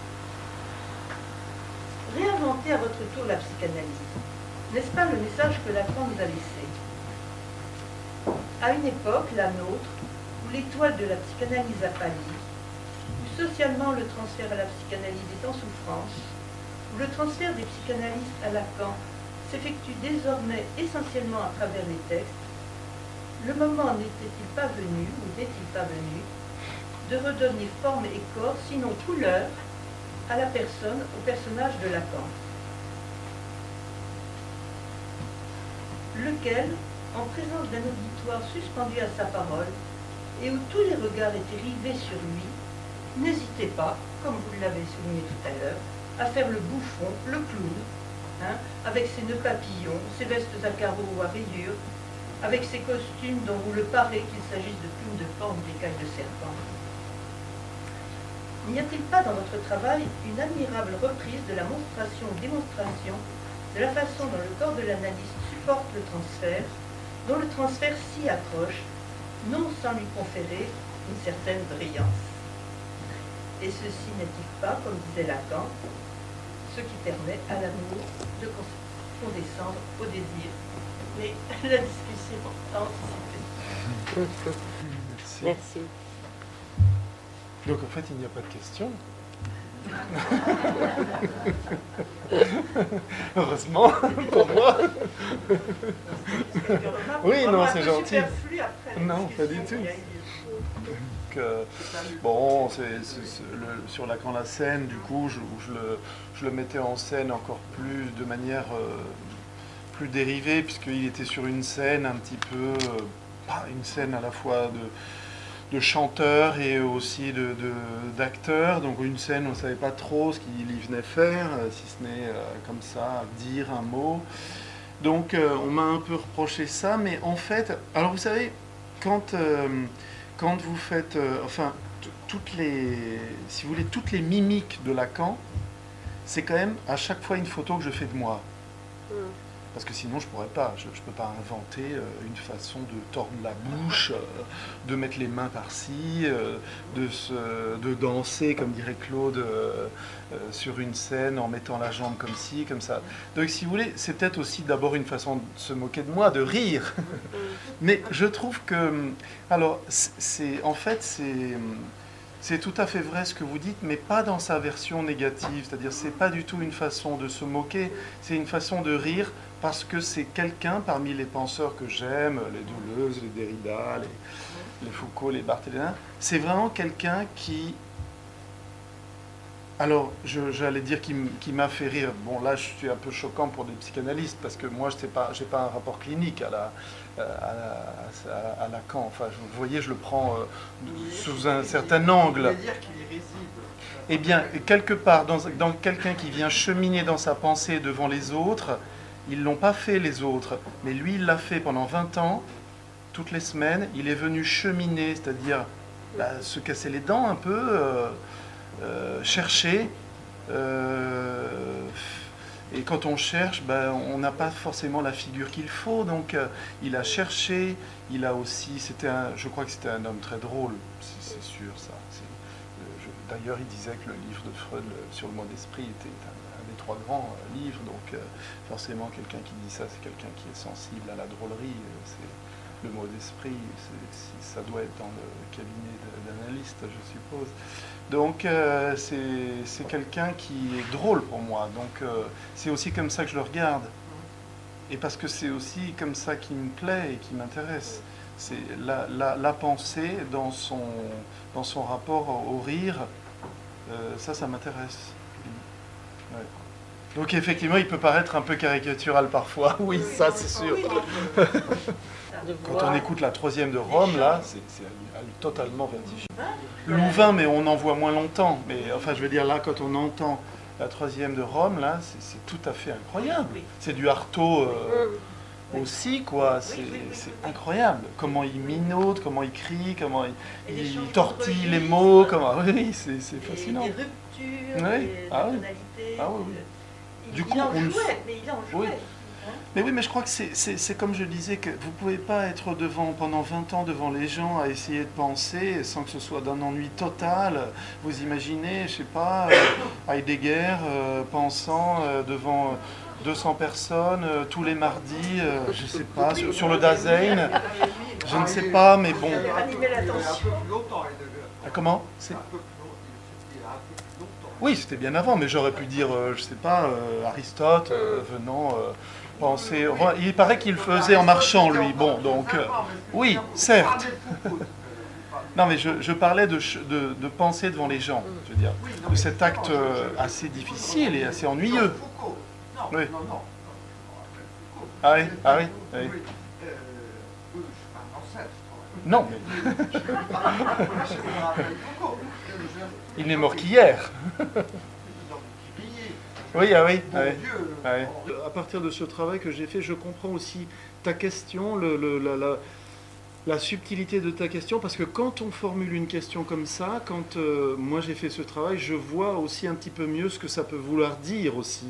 Réinventer à votre tour la psychanalyse, n'est-ce pas le message que Lacan nous a laissé? À une époque, la nôtre, où l'étoile de la psychanalyse a pâli, où socialement le transfert à la psychanalyse est en souffrance, où le transfert des psychanalystes à Lacan s'effectue désormais essentiellement à travers les textes, le moment n'était-il pas venu, ou n'est-il pas venu, de redonner forme et corps, sinon couleur, à la personne, au personnage de Lacan, lequel, en présence d'un auditoire suspendu à sa parole, et où tous les regards étaient rivés sur lui, n'hésitez pas, comme vous l'avez souligné tout à l'heure, à faire le bouffon, le clown, avec ses nœuds papillons, ses vestes à carreaux ou à rayures, avec ses costumes dont vous le parlez qu'il s'agisse de plumes de paon ou d'écailles de serpent. N'y a-t-il pas dans votre travail une admirable reprise de la monstration ou démonstration de la façon dont le corps de l'analyste supporte le transfert, dont le transfert s'y accroche, non sans lui conférer une certaine brillance? Et ceci n'est-il pas, comme disait Lacan, ce qui permet à l'amour de condescendre au désir? Mais la discussion a anticipé. Merci. Merci. Donc en fait, il n'y a pas de questions. Heureusement pour moi. Oui, non, c'est gentil. Non, pas du tout. Bon, sur Lacan la scène, du coup, je le mettais en scène encore plus de manière plus dérivée, puisqu'il était sur une scène un petit peu, une scène à la fois de chanteur et aussi d'acteur. Donc une scène, on ne savait pas trop ce qu'il y venait faire, si ce n'est comme ça, dire un mot. Donc on m'a un peu reproché ça, mais en fait, alors vous savez, quand vous faites, si vous voulez, toutes les mimiques de Lacan, c'est quand même à chaque fois une photo que je fais de moi. Parce que sinon, je ne pourrais pas. Je ne peux pas inventer une façon de tordre la bouche, de mettre les mains par-ci, de danser, comme dirait Claude, sur une scène en mettant la jambe comme ci, comme ça. Donc, si vous voulez, c'est peut-être aussi d'abord une façon de se moquer de moi, de rire. Mais je trouve que... Alors, en fait, c'est tout à fait vrai ce que vous dites, mais pas dans sa version négative. C'est-à-dire, c'est pas du tout une façon de se moquer, c'est une façon de rire, parce que c'est quelqu'un parmi les penseurs que j'aime, les Deleuze, les Derrida, les Foucault, les Barthélémy, c'est vraiment quelqu'un qui... Alors, j'allais dire qui m'a fait rire. Bon, là, je suis un peu choquant pour des psychanalystes, parce que moi, je n'ai pas un rapport clinique à Lacan. Enfin, vous voyez, je le prends sous un certain angle. Vous voulez dire qu'il y réside? Eh bien, quelque part, dans quelqu'un qui vient cheminer dans sa pensée devant les autres, ils ne l'ont pas fait les autres, mais lui, il l'a fait pendant 20 ans, toutes les semaines. Il est venu cheminer, c'est-à-dire se casser les dents un peu, chercher. Et quand on cherche, on n'a pas forcément la figure qu'il faut. Donc, il a cherché. Il a aussi, je crois que c'était un homme très drôle, c'est sûr ça. D'ailleurs, il disait que le livre de Freud sur le mot d'esprit était un des 3 grands livres. Donc, forcément, quelqu'un qui dit ça, c'est quelqu'un qui est sensible à la drôlerie. Le mot d'esprit, ça doit être dans le cabinet d'analyste, je suppose. Donc, c'est quelqu'un qui est drôle pour moi. Donc, c'est aussi comme ça que je le regarde. Et parce que c'est aussi comme ça qui me plaît et qui m'intéresse. C'est la pensée dans son rapport au rire. Ça m'intéresse. Ouais. Donc, effectivement, il peut paraître un peu caricatural parfois. Oui, ça, c'est sûr. Quand on écoute la 3e de Rome, là, c'est totalement vertigineux. Louvain, mais on en voit moins longtemps. Mais enfin, je veux dire, là, quand on entend la 3e de Rome, là, c'est tout à fait incroyable. C'est du Artaud aussi, quoi. C'est incroyable. Comment il minaute, comment il crie, comment il tortille les mots, comment... Oui, c'est fascinant. Des ruptures, Oui. des Ah oui. tonalités. Ah oui, oui. Du coup, il en on ne- jouait, mais il en Oui. jouait. Hein. Mais oui, mais je crois que c'est comme je disais, que vous pouvez pas être pendant 20 ans devant les gens à essayer de penser sans que ce soit d'un ennui total. Vous imaginez, je sais pas, Heidegger pensant devant 200 personnes tous les mardis, je sais pas, sur le Dasein, je ne sais pas, mais bon. Il a animé l'attention. Comment? Oui, c'était bien avant, mais j'aurais pu dire, je sais pas, Aristote venant penser. Enfin, il paraît qu'il le faisait en marchant, lui. Bon, donc, oui, certes. Non, mais je parlais de penser devant les gens, je veux dire, de cet acte assez difficile et assez ennuyeux. Oui. Ah oui, ah oui, oui. Non, mais il n'est mort qu'hier. Oui, ah oui, ah oui, ah oui. À partir de ce travail que j'ai fait, je comprends aussi ta question, la subtilité de ta question, parce que quand on formule une question comme ça, quand moi j'ai fait ce travail, je vois aussi un petit peu mieux ce que ça peut vouloir dire aussi,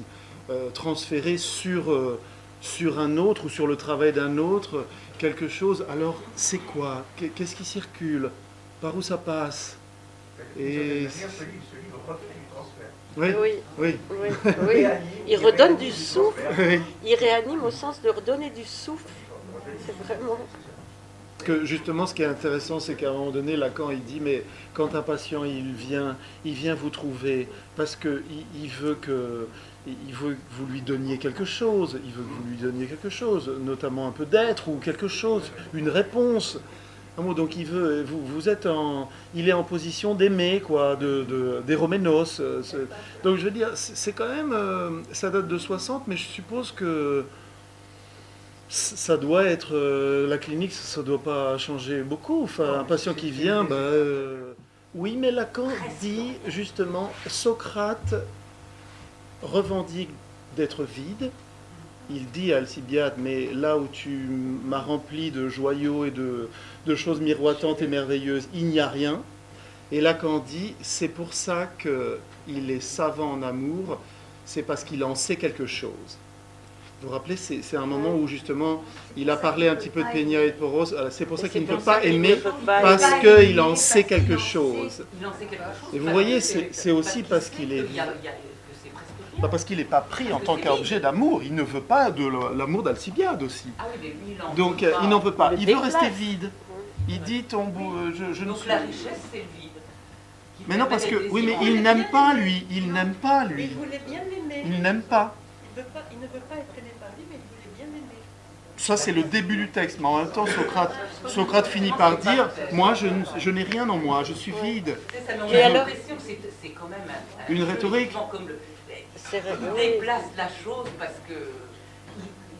transférer sur un autre ou sur le travail d'un autre quelque chose. Alors, c'est quoi? Qu'est-ce qui circule? Par où ça passe? Et... Oui, Oui, oui. oui, oui. Il redonne du souffle, Oui. il réanime au sens de redonner du souffle. C'est vraiment... Que justement, ce qui est intéressant, c'est qu'à un moment donné, Lacan, il dit, mais quand un patient, il vient vous trouver parce qu'il veut que vous lui donniez quelque chose, il veut que vous lui donniez quelque chose, notamment un peu d'être ou quelque chose, une réponse. Donc il veut, il est en position d'aimer, quoi, d'éroménos. Donc je veux dire, c'est quand même, ça date de 60, mais je suppose que ça doit être, la clinique, ça doit pas changer beaucoup. Enfin, un patient qui vient, oui, mais Lacan dit justement, Socrate revendique d'être vide. Il dit à Alcibiade, mais là où tu m'as rempli de joyaux et de choses miroitantes et merveilleuses, il n'y a rien. Et Lacan dit, c'est pour ça qu'il est savant en amour, c'est parce qu'il en sait quelque chose. Vous vous rappelez, c'est un moment où justement il a parlé un petit peu de Peña et de Poros, c'est pour ça qu'il ne peut pas aimer, parce qu'il en sait quelque chose. Et vous voyez, c'est aussi parce qu'il est... Parce qu'il n'est pas pris en tant qu'objet d'amour, il ne veut pas de l'amour d'Alcibiade aussi. Donc il n'en peut pas, il veut rester vide. Il dit, je ne Donc suis... la richesse, c'est le vide. Mais non, parce que, oui, mais il n'aime pas lui, il n'aime pas Mais lui. il voulait bien l'aimer. Il n'aime pas. Il ne veut pas être aimé par lui, mais il voulait bien l'aimer. Ça, c'est le début du texte, mais en même temps, Socrate finit par dire, moi, je n'ai rien en moi, je suis vide. C'est ça, mais on Et a alors l'impression que c'est quand même Une rhétorique. Comme C'est vrai, il oui. déplace la chose parce que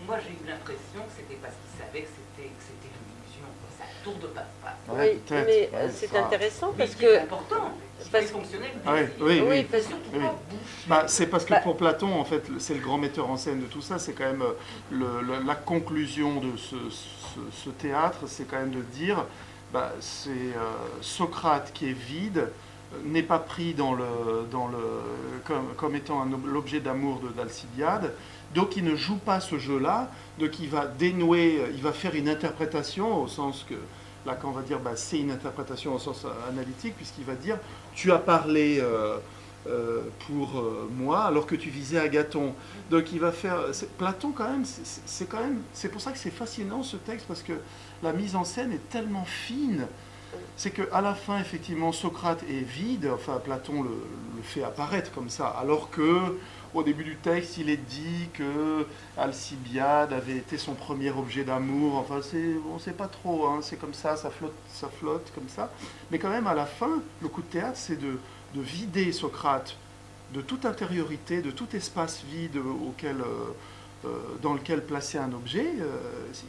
moi j'ai eu l'impression que c'était parce qu'il savait que c'était une illusion, ça tour de passe-passe. Ouais, Oui, peut-être, mais ouais, c'est ça. intéressant Mais parce ce qui est que... important, c'est parce- fait fonctionner le Ah oui, désir. oui, Oui, oui. parce Surtout Oui. pas boucher. C'est parce que Bah- pour Platon, en fait, c'est le grand metteur en scène de tout ça, c'est quand même la conclusion de ce théâtre, c'est quand même de dire, c'est Socrate qui est vide, n'est pas pris comme étant l'objet d'amour d'Alcibiade, donc il ne joue pas ce jeu-là, donc il va dénouer, il va faire une interprétation au sens que Lacan va dire, c'est une interprétation au sens analytique, puisqu'il va dire, tu as parlé pour moi, alors que tu visais Agathon. Donc il va faire... Platon, quand même, c'est pour ça que c'est fascinant ce texte, parce que la mise en scène est tellement fine. C'est qu'à la fin, effectivement, Socrate est vide, enfin Platon le fait apparaître comme ça, alors que au début du texte, il est dit que Alcibiade avait été son premier objet d'amour. Enfin, on ne sait pas trop, hein, c'est comme ça flotte comme ça. Mais quand même, à la fin, le coup de théâtre, c'est de vider Socrate de toute intériorité, de tout espace vide dans lequel placer un objet.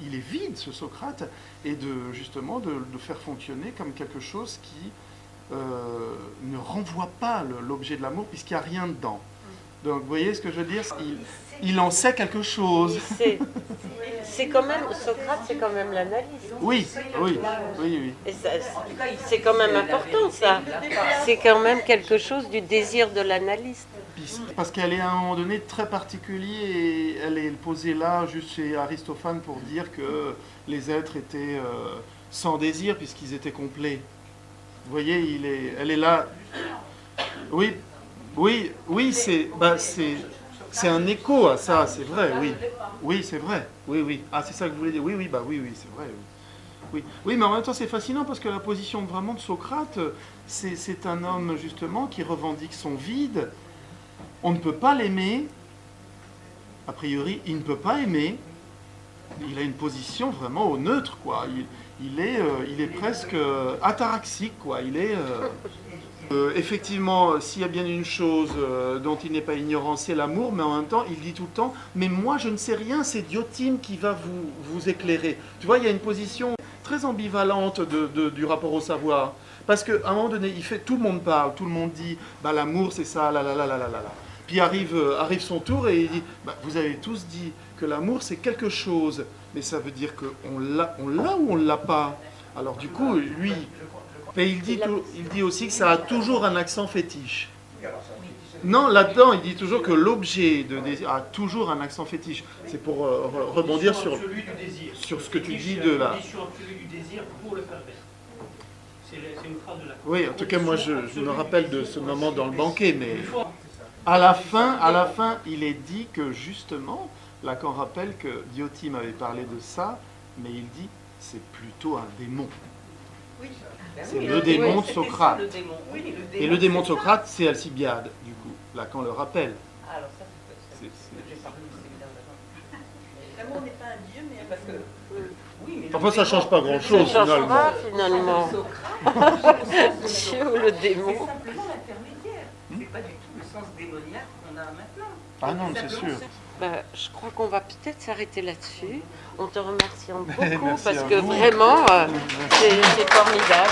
Il est vide, ce Socrate, et justement de le faire fonctionner comme quelque chose qui ne renvoie pas l'objet de l'amour, puisqu'il n'y a rien dedans. Donc, vous voyez ce que je veux dire? Il en sait quelque chose. C'est quand même, Socrate, c'est quand même l'analyse. Oui, oui, oui, oui. Et c'est quand même important, ça. C'est quand même quelque chose du désir de l'analyste. Parce qu'elle est à un moment donné très particulier et elle est posée là, juste chez Aristophane, pour dire que les êtres étaient sans désir puisqu'ils étaient complets. Vous voyez, elle est là. Oui, oui, oui, c'est un écho à ça, c'est vrai, oui. Oui, c'est vrai, oui, oui. Ah, c'est ça que je voulais dire. Oui, oui, bah oui, oui, c'est vrai. Oui. Oui, mais en même temps, c'est fascinant parce que la position vraiment de Socrate, c'est un homme justement qui revendique son vide. On ne peut pas l'aimer. A priori, il ne peut pas aimer. Il a une position vraiment au neutre, quoi. Il est presque ataraxique, quoi. Il est... effectivement, s'il y a bien une chose dont il n'est pas ignorant, c'est l'amour, mais en même temps, il dit tout le temps, mais moi je ne sais rien, c'est Diotime qui va vous éclairer. Tu vois, il y a une position très ambivalente du rapport au savoir, parce qu'à un moment donné, tout le monde parle, tout le monde dit, bah, l'amour c'est ça, là, là, là, là, là, là. Puis arrive son tour et il dit, bah, vous avez tous dit que l'amour c'est quelque chose, mais ça veut dire qu'on l'a ou on ne l'a pas. Alors du coup, lui... Mais il dit aussi que ça a toujours un accent fétiche. Non, là-dedans, il dit toujours que l'objet de désir a toujours un accent fétiche. C'est pour rebondir sur ce que tu dis de la... du désir pour le pervers. C'est une phrase de la... Oui, en tout cas, moi, je me rappelle de ce moment dans le banquet, mais à la fin, il est dit que, justement, Lacan rappelle que Diotime avait parlé de ça, mais il dit c'est plutôt un démon. Oui. C'est le démon de Socrate. Oui, Et le démon de Socrate, c'est Alcibiade, du coup. Lacan le rappelle. Alors ça, c'est j'ai parlé de l'amour n'est pas un dieu, mais parce que oui, mais enfin, ça ne change pas grand-chose, Ça ne change finalement. pas, finalement. Dieu ou le démon. C'est simplement l'intermédiaire. C'est pas du tout le sens démoniaque qu'on a maintenant. Ah non, c'est sûr. Ben, je crois qu'on va peut-être s'arrêter là-dessus, en te remerciant beaucoup, Merci parce à que vous. vraiment, c'est formidable.